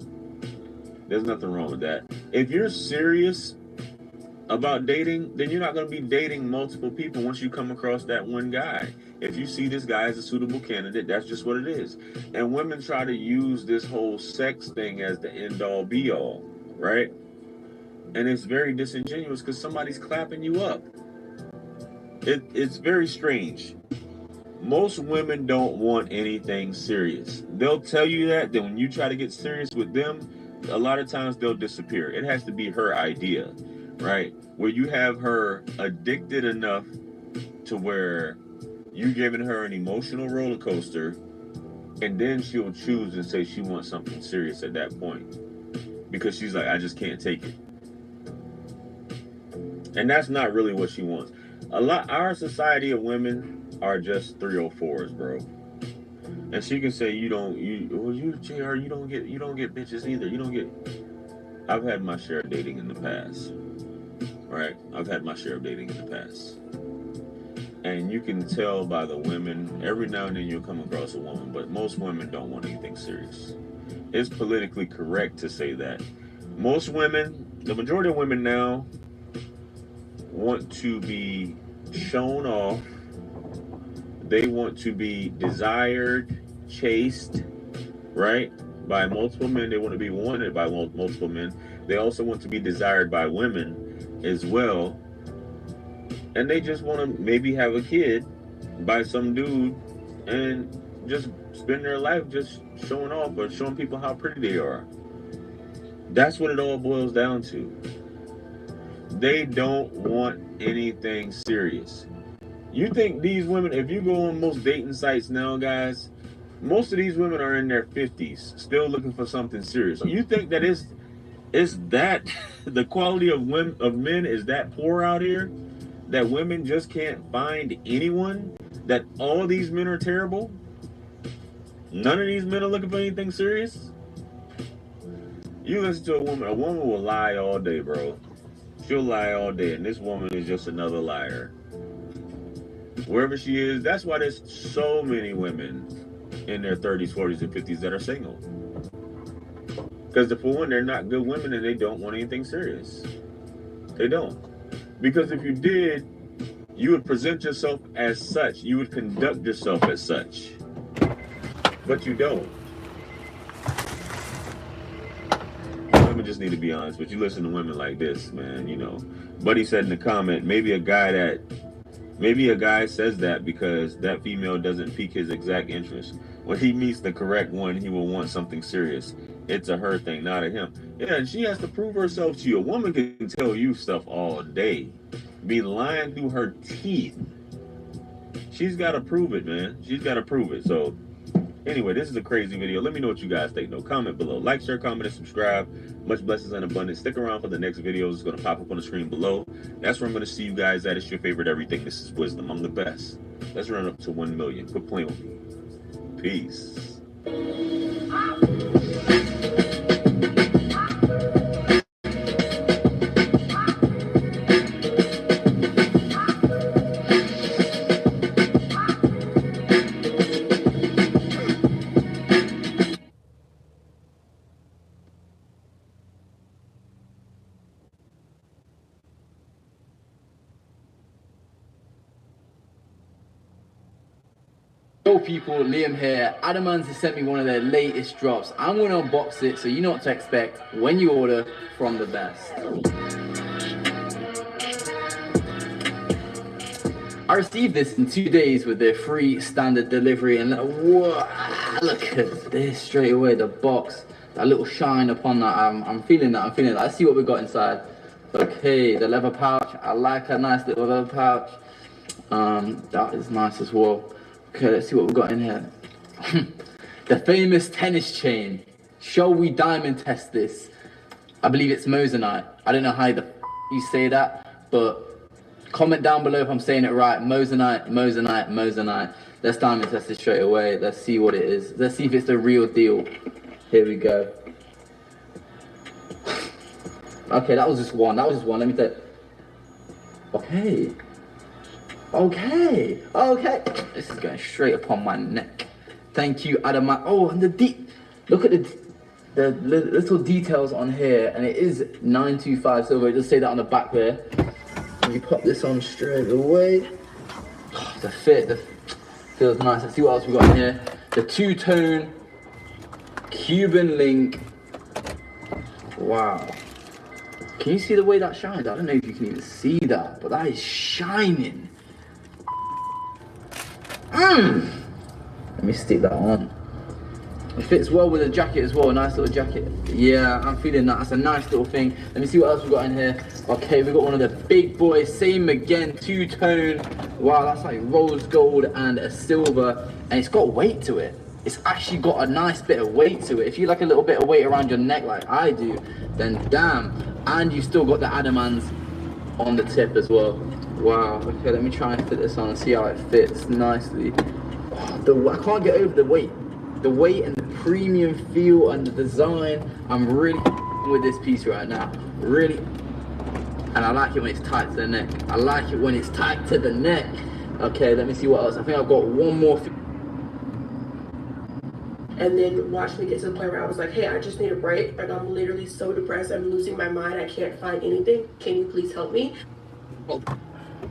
there's nothing wrong with that. If you're serious about dating, then you're not going to be dating multiple people once you come across that one guy. If you see this guy as a suitable candidate, that's just what it is. And women try to use this whole sex thing as the end-all be-all, right? And it's very disingenuous because somebody's clapping you up. It's very strange. Most women don't want anything serious. They'll tell you that, then when you try to get serious with them, a lot of times they'll disappear. It has to be her idea, right? Where you have her addicted enough to where you're giving her an emotional roller coaster, and then she'll choose and say she wants something serious at that point because she's like, I just can't take it. And that's not really what she wants. Our society of women are just 304s, bro. And she can say JR, you don't get bitches either. You don't get. I've had my share of dating in the past, right? I've had my share of dating in the past, and you can tell by the women. Every now and then you'll come across a woman, but most women don't want anything serious. It's politically correct to say that. Most women, the majority of women now, want to be shown off. They want to be desired, chased, right, by multiple men. They want to be wanted by multiple men. They also want to be desired by women as well. And they just want to maybe have a kid by some dude and just spend their life just showing off or showing people how pretty they are. That's what it all boils down to. They don't want anything serious. You think these women, if you go on most dating sites now, guys, most of these women are in their 50s, still looking for something serious. You think that is that the quality of men is that poor out here, that women just can't find anyone, that all these men are terrible? None of these men are looking for anything serious? You listen to a woman will lie all day, bro. She'll lie all day, and this woman is just another liar. Wherever she is, that's why there's so many women in their 30s, 40s, and 50s that are single. Because for one, they're not good women and they don't want anything serious. They don't. Because if you did, you would present yourself as such. You would conduct yourself as such. But you don't. Women just need to be honest. But you listen to women like this, man, you know. Buddy said in the comment, maybe a guy says that because that female doesn't pique his exact interest. When he meets the correct one, he will want something serious. It's a her thing, not a him. Yeah, and she has to prove herself to you. A woman can tell you stuff all day, be lying through her teeth. She's got to prove it, man. She's got to prove it. So anyway, this is a crazy video. Let me know what you guys think. No, comment below. Like, share, comment, and subscribe. Much blessings and abundance. Stick around for the next videos. It's going to pop up on the screen below. That's where I'm going to see you guys at. It's your favorite everything. This is Wisdom. I'm the best. Let's run up to 1 million. Quit playing with me. Peace. Yo people, Liam here. Adamans has sent me one of their latest drops. I'm going to unbox it so you know what to expect when you order from the best. I received this in 2 days with their free standard delivery, and whoa, look at this straight away. The box that little shine upon that. I'm feeling that. I'm feeling that. Let's see what we got inside. Okay, the leather pouch. I like a nice little leather pouch. That is nice as well. Okay, let's see what we got in here. The famous tennis chain. Shall we diamond test this? I believe it's Moissanite. I don't know how you say that, but comment down below if I'm saying it right. Moissanite, Moissanite, Moissanite. Let's diamond test it straight away. Let's see what it is. Let's see if it's the real deal. Here we go. Okay, that was just one. That was just one. Let me tell you. Okay. Okay. Okay. This is going straight upon my neck. Thank you, Adamant. Oh, and the deep. Look at the little details on here, and it is 925 silver. It does say that on the back there. And you pop this on straight away. Oh, the fit feels nice. Let's see what else we got in here. The two-tone Cuban link. Wow. Can you see the way that shines? I don't know if you can even see that, but that is shining. Let me stick that on. It fits well with the jacket as well, a nice little jacket. Yeah, I'm feeling that. That's a nice little thing. Let me see what else we got in here. Okay, we got one of the big boys. Same again, two-tone. Wow, that's like rose gold and a silver, and it's got weight to it. It's actually got a nice bit of weight to it. If you like a little bit of weight around your neck like I do, then damn. And you still got the adamants on the tip as well. Wow. Okay, let me try and fit this on and see how it fits nicely. Oh, I can't get over the weight. The weight and the premium feel and the design. I'm really with this piece right now. Really. And I like it when it's tight to the neck. I like it when it's tight to the neck. Okay, let me see what else. I think I've got one more. And then watched me get to the point where I was like, hey, I just need a break. Like, I'm literally so depressed. I'm losing my mind. I can't find anything. Can you please help me? Well,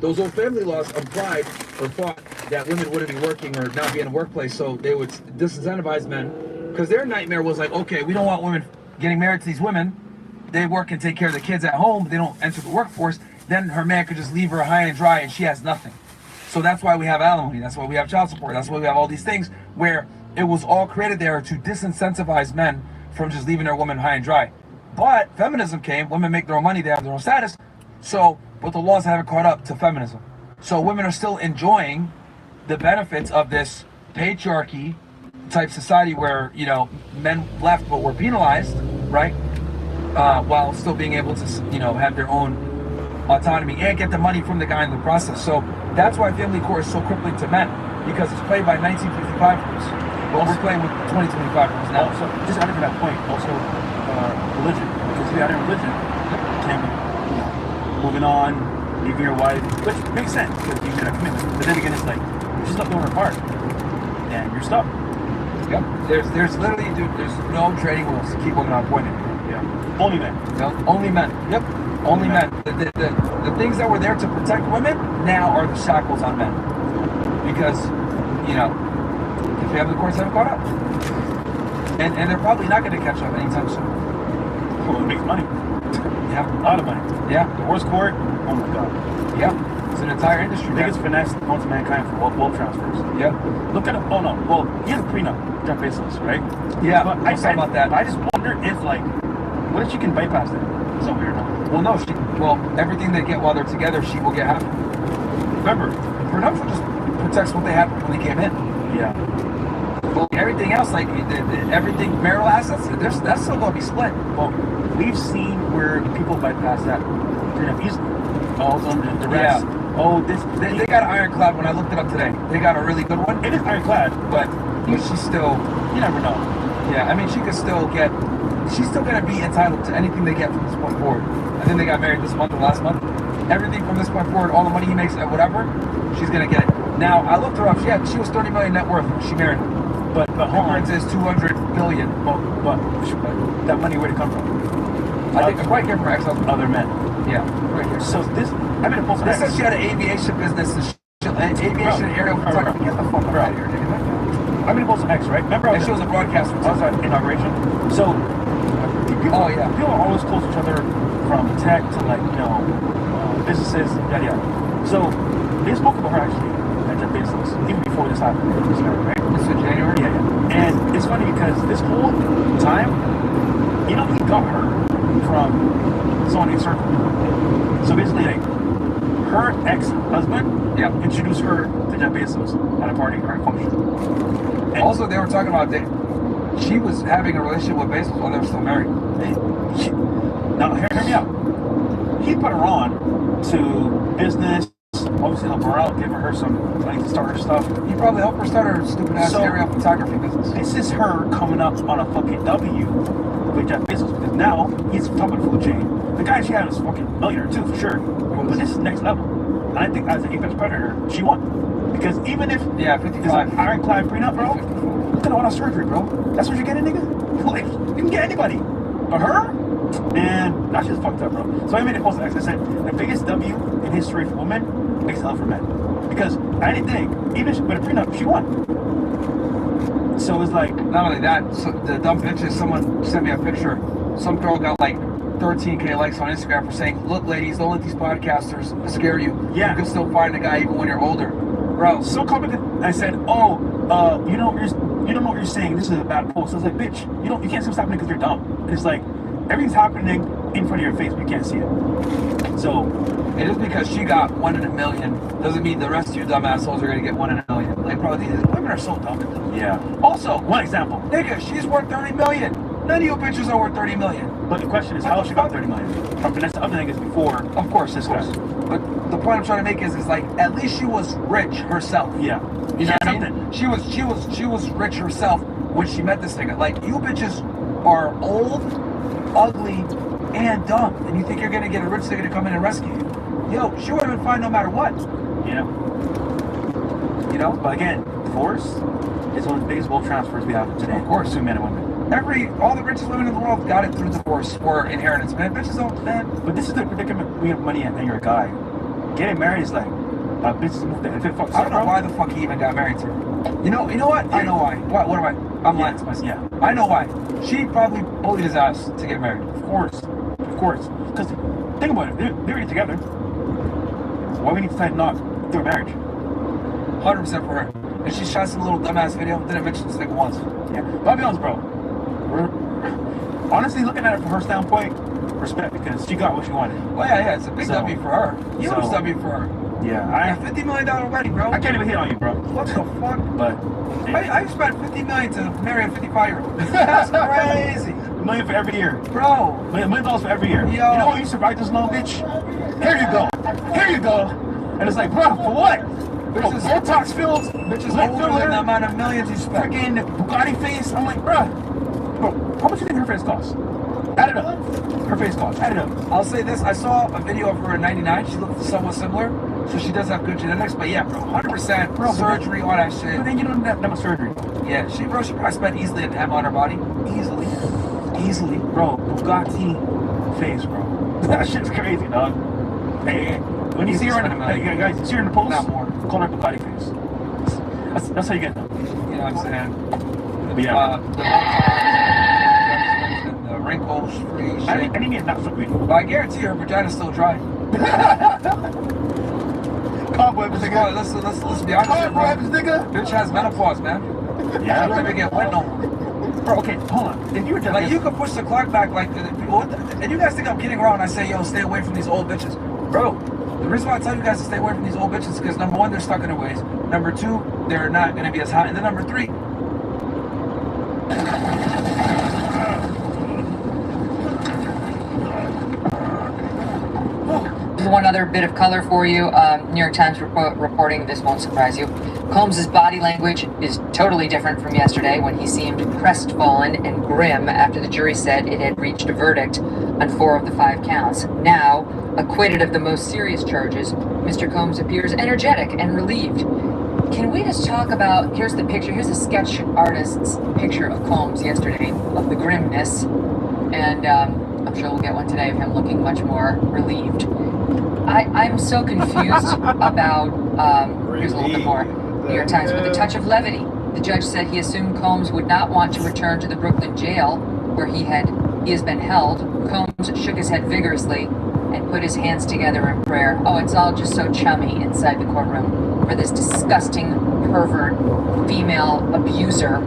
those old family laws applied or thought that women wouldn't be working or not be in the workplace, so they would disincentivize men. Because their nightmare was like, okay, we don't want women getting married to these women. They work and take care of the kids at home. They don't enter the workforce. Then her man could just leave her high and dry and she has nothing. So that's why we have alimony. That's why we have child support. That's why we have all these things where it was all created there to disincentivize men from just leaving their woman high and dry. But feminism came, women make their own money, they have their own status. So, but the laws haven't caught up to feminism. So women are still enjoying the benefits of this patriarchy type society where, you know, men left but were penalized, right? While still being able to, you know, have their own autonomy and get the money from the guy in the process. So that's why family court is so crippling to men, because it's played by 1955 rules. Well, we're playing with 2025 rules now. Also, just adding to that point, also religion. Because if you add in religion, can be, you know, moving on, leaving your wife, which makes sense because you made a commitment. But then again, it's like you're just not doing her part, and you're stuck. Yep. There's literally, dude, there's no trading rules to keep women on point. Yeah. Only men. No, only men. Yep. Only men. The things that were there to protect women now are the shackles on men. Because, you know, the family courts haven't caught up. And they're probably not going to catch up anytime soon. Well, it makes money. Yeah. A lot of money. Yeah. Divorce court, oh my God. Yeah. It's an entire industry. Biggest finesse known to mankind for wealth transfers. Yeah. Look at it. Oh no. Well, he has a prenup, Jeff Bezos, right? Yeah. But I saw about that. I just wonder if, like, what if she can bypass that? So weird. Well, no. Well, everything they get while they're together, she will get half. Remember, prenuptial just protects what they had when they came in. Yeah. Well, everything else, like everything, marital assets, that's still going to be split. Well, we've seen where people bypass that prenup easily. All of the rest. Yeah. Oh, they got an ironclad. When I looked it up today, they got a really good one. It is ironclad, but she's still. You never know. Yeah, I mean, she could still get. She's still gonna be entitled to anything they get from this point forward. I think they got married this month or last month. Everything from this point forward, all the money he makes at whatever, she's gonna get it. Now I looked her up. She was 30 million net worth when she married him. But Homeland is 200 billion. But that money where'd it come from? I think it probably came from ex-husband. Other men. Yeah. Right. So this, I mean, this says she had an aviation business. Aviation and aerial photography. Get the fuck out of here, nigga. I'm gonna post an X, right? Remember, she was a broadcaster. I was at inauguration. So, people, people are always close to each other, from tech to, like, you know, businesses, yada yada. So they spoke about her actually at Jeff Bezos, even before this happened. Right? This is January? Yeah. And it's funny because this whole time, he got her from someone named Circle. So basically, like, her ex-husband introduced her to Jeff Bezos at a party or a function. And also, they were talking about that she was having a relationship with Bezos while they were still married. Now, hear me out. He put her on to business, obviously help her out, giving her some money to start her stuff. He probably helped her start her stupid-ass aerial photography business. This is her coming up on a fucking W with Jeff Bezos, because now he's top of the food chain. The guy she had was fucking millionaire too, for sure. But this is next level. And I think as an apex predator, she won. Because even if 55 ironclad prenup, bro, you could have won a surgery, bro. That's what you're getting, nigga. Like, you can get anybody. But her, man, that's just fucked up, bro. So I made a post, like I said, the biggest W in history for women makes hell for men. Because anything, even with a prenup, she won. So it's like, not only that, so the dumb bitches, someone sent me a picture. Some girl got like 13K likes on Instagram for saying, look, ladies, don't let these podcasters scare you. Yeah. You can still find a guy even when you're older. Bro. So complicated. I said, you don't know what you're saying. This is a bad post. I was like, bitch, you can't see what's happening because you're dumb. It's like, everything's happening in front of your face, but you can't see it. So, it is because she got 1 in a million. Doesn't mean the rest of you dumb assholes are going to get 1 in a million. Like, bro, these women are so dumb. Yeah. Also, one example. Nigga, she's worth 30 million. None of you bitches are worth 30 million. But the question is, how she got 30 million? From Vanessa other niggas before. Of course, this guy. But the point I'm trying to make is like, at least she was rich herself. Yeah. You know what I mean? She was rich herself when she met this nigga. Like, you bitches are old, ugly, and dumb. And you think you're gonna get a rich nigga to come in and rescue you. Yo, she would have been fine no matter what. Yeah. You know, but again, divorce is one of the biggest wealth transfers we have today. Of course. To men and women. All the richest women in the world got it through divorce or inheritance, man. Bitches don't, man. But this is the predicament when you have money and you're a guy. Getting married is like, bitches move there. If it fucks I don't know why the fuck he even got married to her. You know what? I know why. What am I? I'm lying to myself. Yeah. I know why. She probably bullied his ass to get married. Of course. Because think about it. They're already together. Why we need to decide not through a marriage? 100% for her. And she shot some little dumbass video, didn't mention this nigga once. Yeah. But I'll be honest, bro. Honestly, looking at it from her standpoint, respect, because she got what she wanted. Well, yeah, it's a big W for her. Huge W for her. Yeah, $50 million wedding, bro. I can't even hit on you, bro. What the fuck? But I spent $50 million to marry a 55-year-old. That's crazy. $1 million for every year, bro. $1 million for every year. Yo. You know what? You survived this long, bitch. Here you go. And it's like, bro, for what? Botox fields, bitches older than the amount of millions you spent. Freaking Bugatti face. I'm like, bro, how much do you think her face costs? Add it up. Her face costs. Add it up. I'll say this. I saw a video of her in '99. She looked somewhat similar, so she does have good genetics. But yeah, bro, 100% surgery, all that shit. But then you don't have that much surgery. Yeah, she probably spent easily an M on her body. Easily, bro. Bugatti face, bro. That shit's crazy, dog. Hey, when you see her in the guys, see her in the post, not more. Call her Bugatti face. That's how you get them. You know what I'm saying? But yeah. The wrinkles free shit. I didn't get that free. But I guarantee her vagina's still dry. Cobwebs, nigga. Let's be honest here, bro. Cobwebs, nigga. Bitch has menopause, man. Yeah. You don't even get wet no more. Bro, okay, hold on. If you were like, you could push the clock back, like, and you guys think I'm kidding around. I say, yo, stay away from these old bitches, bro. The reason why I tell you guys to stay away from these old bitches is because number one, they're stuck in their ways. Number two, they're not going to be as hot. And then number three, one other bit of color for you. New York Times reporting, this won't surprise you. Combs' body language is totally different from yesterday when he seemed crestfallen and grim after the jury said it had reached a verdict on 4 of the 5 counts. Now, acquitted of the most serious charges, Mr. Combs appears energetic and relieved. Can we just talk about, here's the picture, here's the sketch artist's picture of Combs yesterday, of the grimness, and I'm sure we'll get one today of him looking much more relieved. I'm so confused about, here's a little bit more, New York Times, with a touch of levity. The judge said he assumed Combs would not want to return to the Brooklyn jail where he has been held. Combs shook his head vigorously and put his hands together in prayer. Oh, it's all just so chummy inside the courtroom for this disgusting pervert female abuser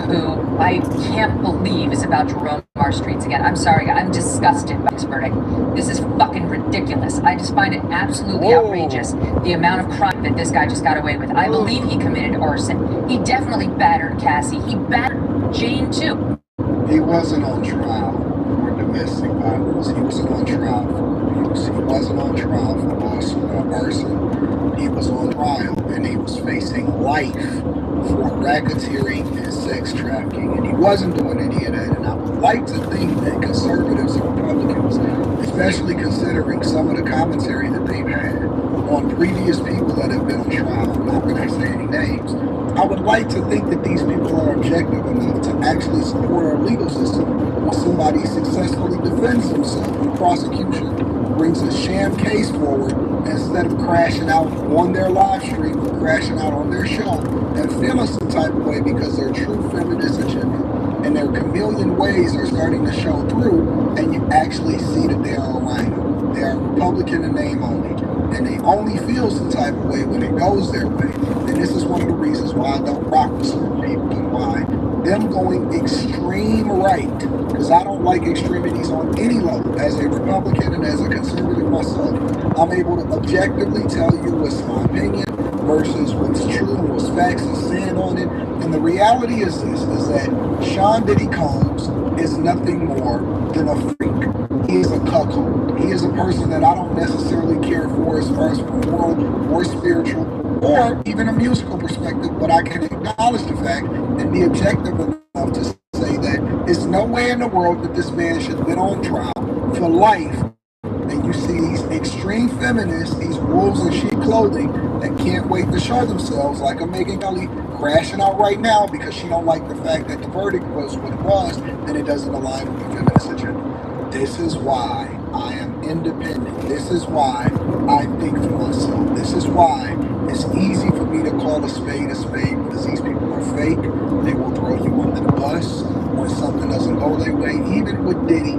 who I can't believe is about to roam our streets again. I'm sorry, I'm disgusted by this verdict. This is fucking ridiculous. I just find it absolutely outrageous, the amount of crime that this guy just got away with. I believe he committed arson. He definitely battered Cassie. He battered Jane too. He wasn't on trial for domestic violence. He wasn't on trial for abuse. He wasn't on trial for arson. He was on trial and he was facing life for racketeering and sex trafficking, and he wasn't doing any of that. And I would like to think that conservatives and Republicans, especially considering some of the commentary that they've had on previous people that have been on trial, I'm not going to say any names, I would like to think that these people are objective enough to actually support our legal system when somebody successfully defends themselves in prosecution, brings a sham case forward, instead of crashing out on their live stream or crashing out on their show and feeling some type of way because their true feminist agenda and their chameleon ways are starting to show through, and you actually see that they are a rhino. They are Republican in name only, and they only feel some type of way when it goes their way. And this is one of the reasons why I don't rock with certain people and why them going extreme right, because I don't like extremities on any level. As a Republican and as a conservative myself, I'm able to objectively tell you what's my opinion versus what's true and what's facts and stand on it. And the reality is this, is that Sean Diddy Combs is nothing more than a freak. He is a cuckold. He is a person that I don't necessarily care for as far as from moral or spiritual or even a musical perspective, but I can acknowledge the fact and be objective enough to say that there's no way in the world that this man should have been on trial for life. And you see these extreme feminists, these wolves in sheep clothing that can't wait to show themselves, like a Megyn Kelly crashing out right now because she don't like the fact that the verdict was what it was and it doesn't align with the feminist agenda. This is why I am independent. This is why I think for myself. This is why it's easy for me to call a spade because these people are fake. They will throw you under the bus when something doesn't go their way. Even with Diddy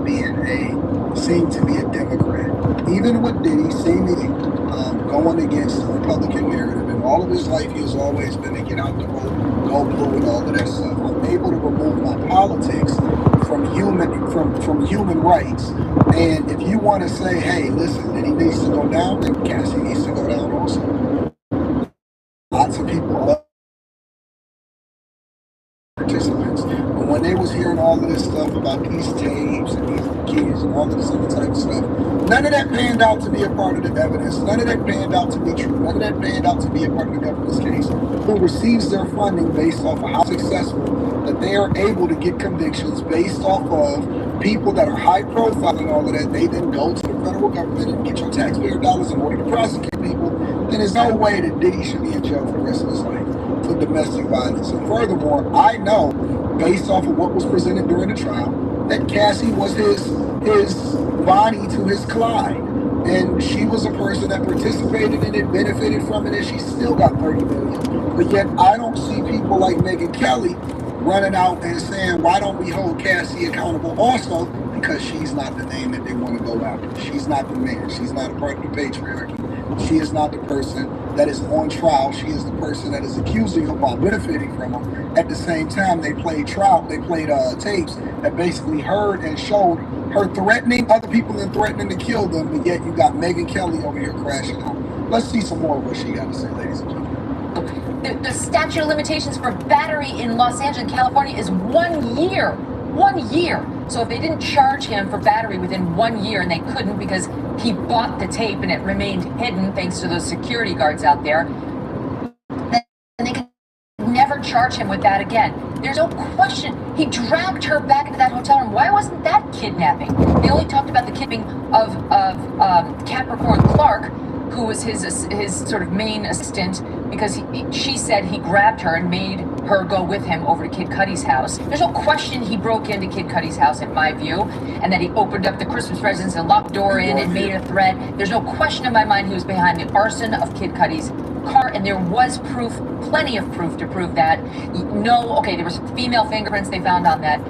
seem to be a Democrat. Even with Diddy seemingly going against the Republican narrative, and all of his life he has always been to get out the vote, go blue and all of that stuff. I'm able to remove my politics from human rights. And if you want to say, hey, listen, Diddy needs to go down, then Cassie needs to go down also. Lots of people love participants. But when they was hearing all of this stuff about these tapes and these kids and all of this other type of stuff, none of that panned out to be a part of the evidence. None of that panned out to be true. None of that panned out to be a part of the government's case. Who receives their funding based off of how successful that they are able to get convictions based off of people that are high profile and all of that. They then go to the federal government and get your taxpayer dollars in order to prosecute people. Then there's no way that Diddy should be in jail for the rest of his life for domestic violence. And furthermore, I know, based off of what was presented during the trial, that Cassie was his Bonnie to his Clyde. And she was a person that participated in it, benefited from it, and she still got $30 million. But yet I don't see people like Megyn Kelly running out and saying, why don't we hold Cassie accountable also? Because she's not the name that they want to go after. She's not the man. She's not a part of the patriarchy. She is not the person that is on trial. She is the person that is accusing him while benefiting from him. At the same time, they played tapes that basically heard and showed her threatening other people and threatening to kill them, but yet you got Megyn Kelly over here crashing out. Let's see some more of what she got to say, ladies and gentlemen. The statute of limitations for battery in Los Angeles, California is 1 year. 1 year. So if they didn't charge him for battery within 1 year, and they couldn't because he bought the tape and it remained hidden thanks to those security guards out there, then they could never charge him with that again. There's no question. He dragged her back into that hotel room. Why wasn't that kidnapping? They only talked about the kidnapping of Capricorn Clark, who was his sort of main assistant, because she said he grabbed her and made her go with him over to Kid Cudi's house. There's no question he broke into Kid Cudi's house, in my view, and that he opened up the Christmas presents and locked the door in and made a threat. There's no question in my mind he was behind the arson of Kid Cudi's car, and there was proof, plenty of proof to prove that. There was female fingerprints they found on that,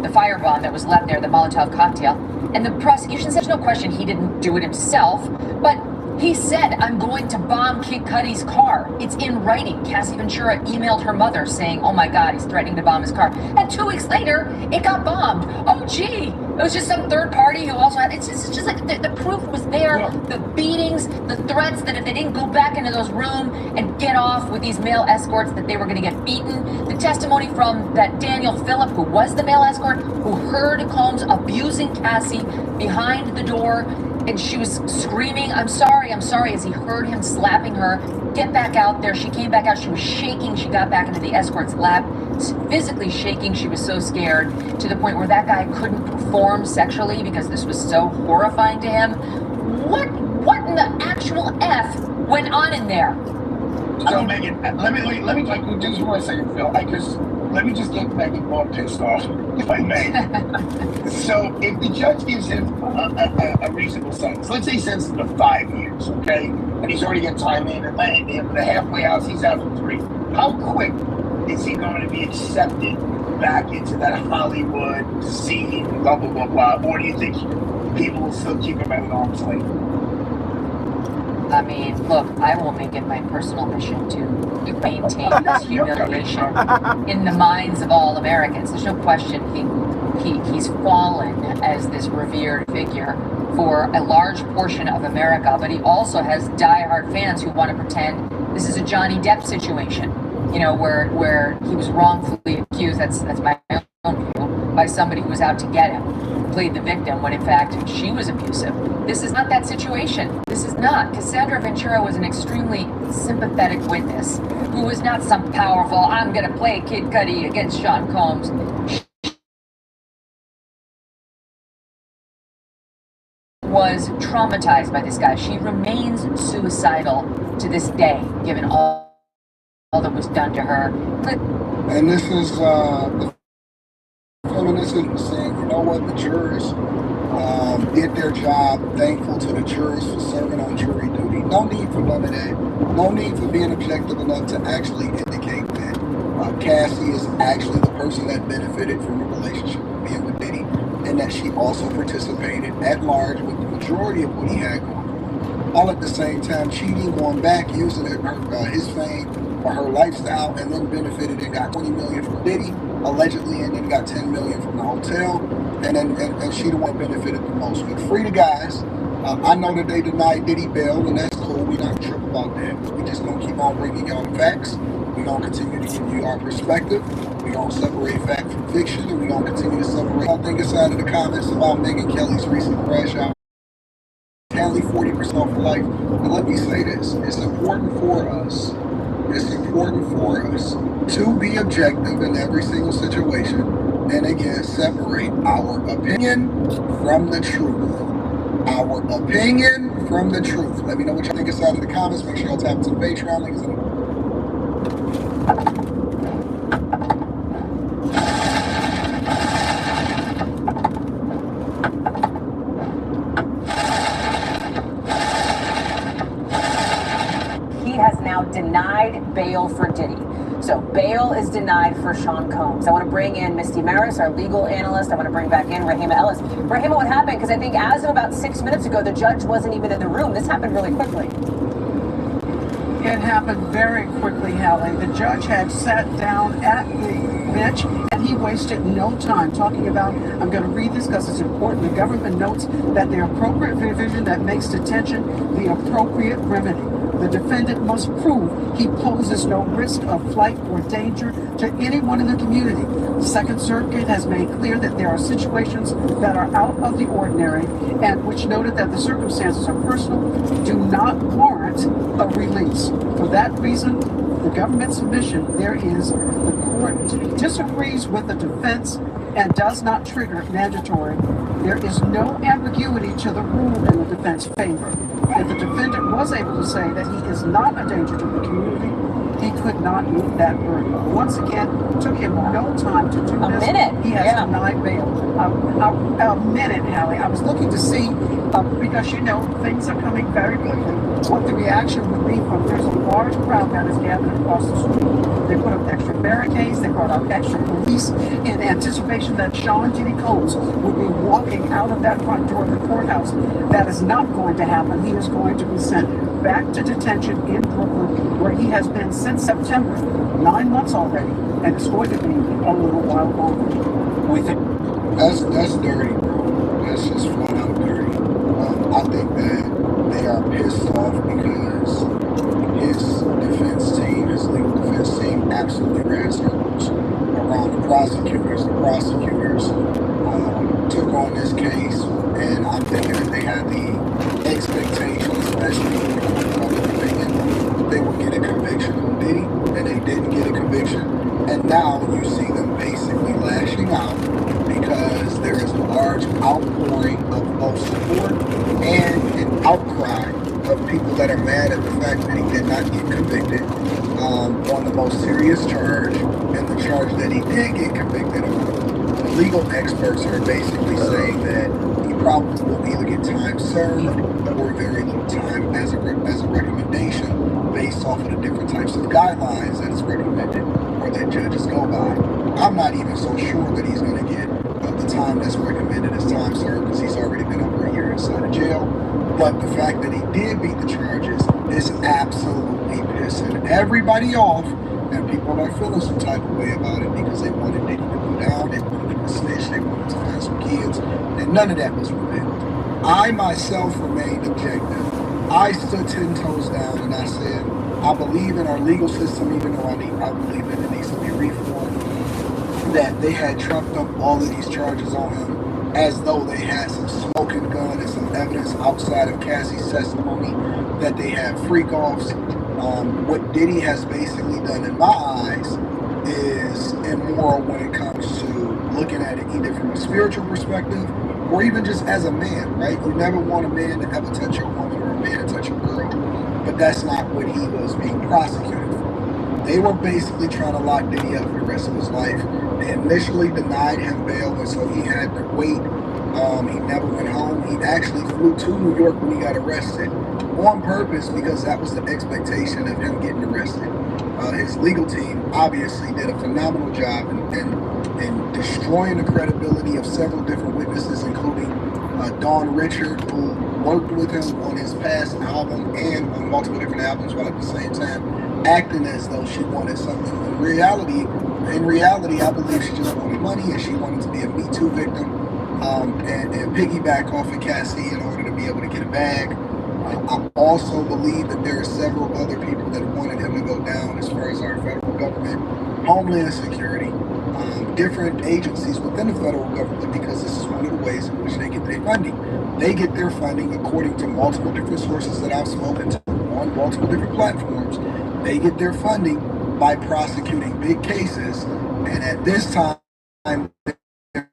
the firebomb that was left there, the Molotov cocktail. And the prosecution said, there's no question he didn't do it himself, but he said, I'm going to bomb Kid Cudi's car. It's in writing. Cassie Ventura emailed her mother saying, oh my God, he's threatening to bomb his car. And 2 weeks later, it got bombed. Oh, gee, it was just some third party who also had, it's just like the proof was there. The beatings, the threats that if they didn't go back into those rooms and get off with these male escorts, that they were going to get beaten. The testimony from that Daniel Phillip, who was the male escort, who heard Combs abusing Cassie behind the door. And she was screaming, I'm sorry, as he heard him slapping her. Get back out there. She came back out. She was shaking. She got back into the escort's lap, physically shaking. She was so scared to the point where that guy couldn't perform sexually because this was so horrifying to him. What in the actual F went on in there? So, Megan, let me like, just one second, Phil. Let me just get Megan more pissed off, if I may. So, if the judge gives him a reasonable sentence, let's say he sentences him to 5 years, okay? And he's already got time in, and the halfway house, he's out for 3. How quick is he going to be accepted back into that Hollywood scene, blah, blah, blah, blah? Or do you think people will still keep him at an arm's length? I mean, look, I will make it my personal mission to maintain this humiliation in the minds of all Americans. There's no question he's fallen as this revered figure for a large portion of America, but he also has diehard fans who want to pretend this is a Johnny Depp situation, you know, where he was wrongfully accused, that's my own view, by somebody who was out to get him, played the victim when in fact she was abusive. This is not that situation. This is not. Cassandra Ventura was an extremely sympathetic witness who was not some powerful, I'm going to play Kid Cudi against Sean Combs. Was traumatized by this guy. She remains suicidal to this day, given all that was done to her. And this is the feminists saying, you know what, the jurors did their job. Thankful to the jurors for serving on jury duty. No need for none of that. No need for being objective enough to actually indicate that Cassie is actually the person that benefited from a relationship with being with Diddy, and that she also participated at large with the majority of what he had going on. All at the same time, cheating, going back, using his fame or her lifestyle, and then benefited and got $20 million from Diddy, allegedly, and then got $10 million from the hotel, and she the one benefited the most. But free the guys. I know that they denied Diddy bail, and that's cool. We're not tripping about that. We just gonna keep on bringing y'all the facts. We're gonna continue to give you our perspective. We're gonna separate fact from fiction, and we're gonna continue to separate. I think inside of the comments about Megyn Kelly's recent crash out. Kelly 40% off for life. And let me say this: it's important for us. It's important for us to be objective in every single situation, and again, separate our opinion from the truth. Our opinion from the truth. Let me know what y'all think inside of the comments. Make sure y'all tap into the Patreon links in the denied bail for Diddy. So bail is denied for Sean Combs. I want to bring in Misty Maris, our legal analyst. I want to bring back in Rahima Ellis. Rahima, what happened? Because I think as of about 6 minutes ago, the judge wasn't even in the room. This happened really quickly. It happened very quickly, Hallie. The judge had sat down at the bench and he wasted no time talking about, I'm going to read this because it's important. The government notes that the appropriate provision that makes detention the appropriate remedy. The defendant must prove he poses no risk of flight or danger to anyone in the community. The Second Circuit has made clear that there are situations that are out of the ordinary and which noted that the circumstances are personal, do not warrant a release. For that reason, the government's submission there is the court disagrees with the defense and does not trigger mandatory. There is no ambiguity to the rule in the defense favor. If the defendant was able to say that he is not a danger to the community, he could not meet that burden. Once again, it took him no time to do this. He has denied bail. A minute, Hallie. I was looking to see, because you know, things are coming very quickly. what the reaction would be from, there's a large crowd that is gathered across the street. They put up extra barricades, they brought out extra police in anticipation that Sean Diddy Combs would be walking out of that front door of the courthouse. That is not going to happen. He is going to be sent back to detention in Brooklyn, where he has been since September, 9 months already, and it's going to be a little while longer. We think That's dirty, bro. That's just flat out dirty. I think that they are pissed off because his defense team, his legal defense team, absolutely ran circles around the prosecutors. The prosecutors took on this case, and I'm thinking that they had the expectation, especially in the public opinion, they would get a conviction on Diddy, and they didn't get a conviction. And now you see them basically lashing out because there is a large outpouring of both support and an outcry of people that are mad at the fact that he did not get convicted on the most serious charge, and the charge that he did get convicted on. The legal experts are basically saying that he probably will either get time served or very little time as a recommendation based off of the different types of guidelines that is recommended or that judges go by. I'm not even so sure that he's going to get the time that's recommended as time served because he's already been over a year inside of jail. But the fact that he did beat the charges is absolutely pissing everybody off, and people are feeling some type of way about it because they wanted Diddy to go down, they wanted him to snitch, they wanted to find some kids, and none of that was revealed. I myself remained objective. I stood 10 toes down and I said, I believe in our legal system, even though I believe that it needs to be reformed, that they had trumped up all of these charges on him as though they had some smoking gun and some evidence outside of Cassie's testimony that they had freak-offs. What Diddy has basically done in my eyes is immoral when it comes to looking at it either from a spiritual perspective or even just as a man, right? You never want a man to ever touch your woman or a man to touch your girl, but that's not what he was being prosecuted for. They were basically trying to lock Diddy up for the rest of his life. They initially denied him bail, and so he had to wait. He never went home. He actually flew to New York when he got arrested on purpose because that was the expectation of him getting arrested. His legal team obviously did a phenomenal job in destroying the credibility of several different witnesses, including Dawn Richard, who worked with him on his past album and on multiple different albums, while at the same time acting as though she wanted something. In reality, I believe she just wanted money and she wanted to be a Me Too victim and piggyback off of Cassie in order to be able to get a bag. I also believe that there are several other people that wanted him to go down as far as our federal government, Homeland Security, different agencies within the federal government, because this is one of the ways in which they get their funding. They get their funding according to multiple different sources that I've spoken to on multiple different platforms. They get their funding by prosecuting big cases, and at this time, there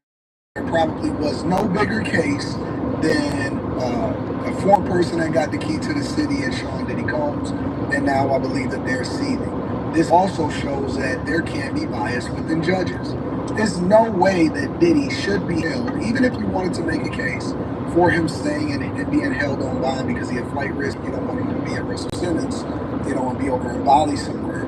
probably was no bigger case than a former person that got the key to the city and Sean Diddy Combs, and now I believe that they're seething. This also shows that there can be bias within judges. There's no way that Diddy should be held, even if you wanted to make a case for him staying and being held on bond because he had flight risk. You don't want him to be at risk of sentence. You don't want to be over in Bali somewhere,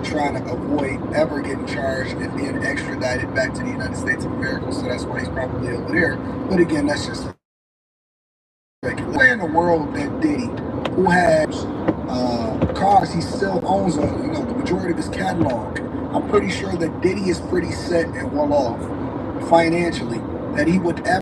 trying to avoid ever getting charged and being extradited back to the United States of America. So that's why he's probably over there. But again, that's just where in the world that Diddy, who has cars he still owns, the majority of his catalog. I'm pretty sure that Diddy is pretty set and well off financially, that he would ever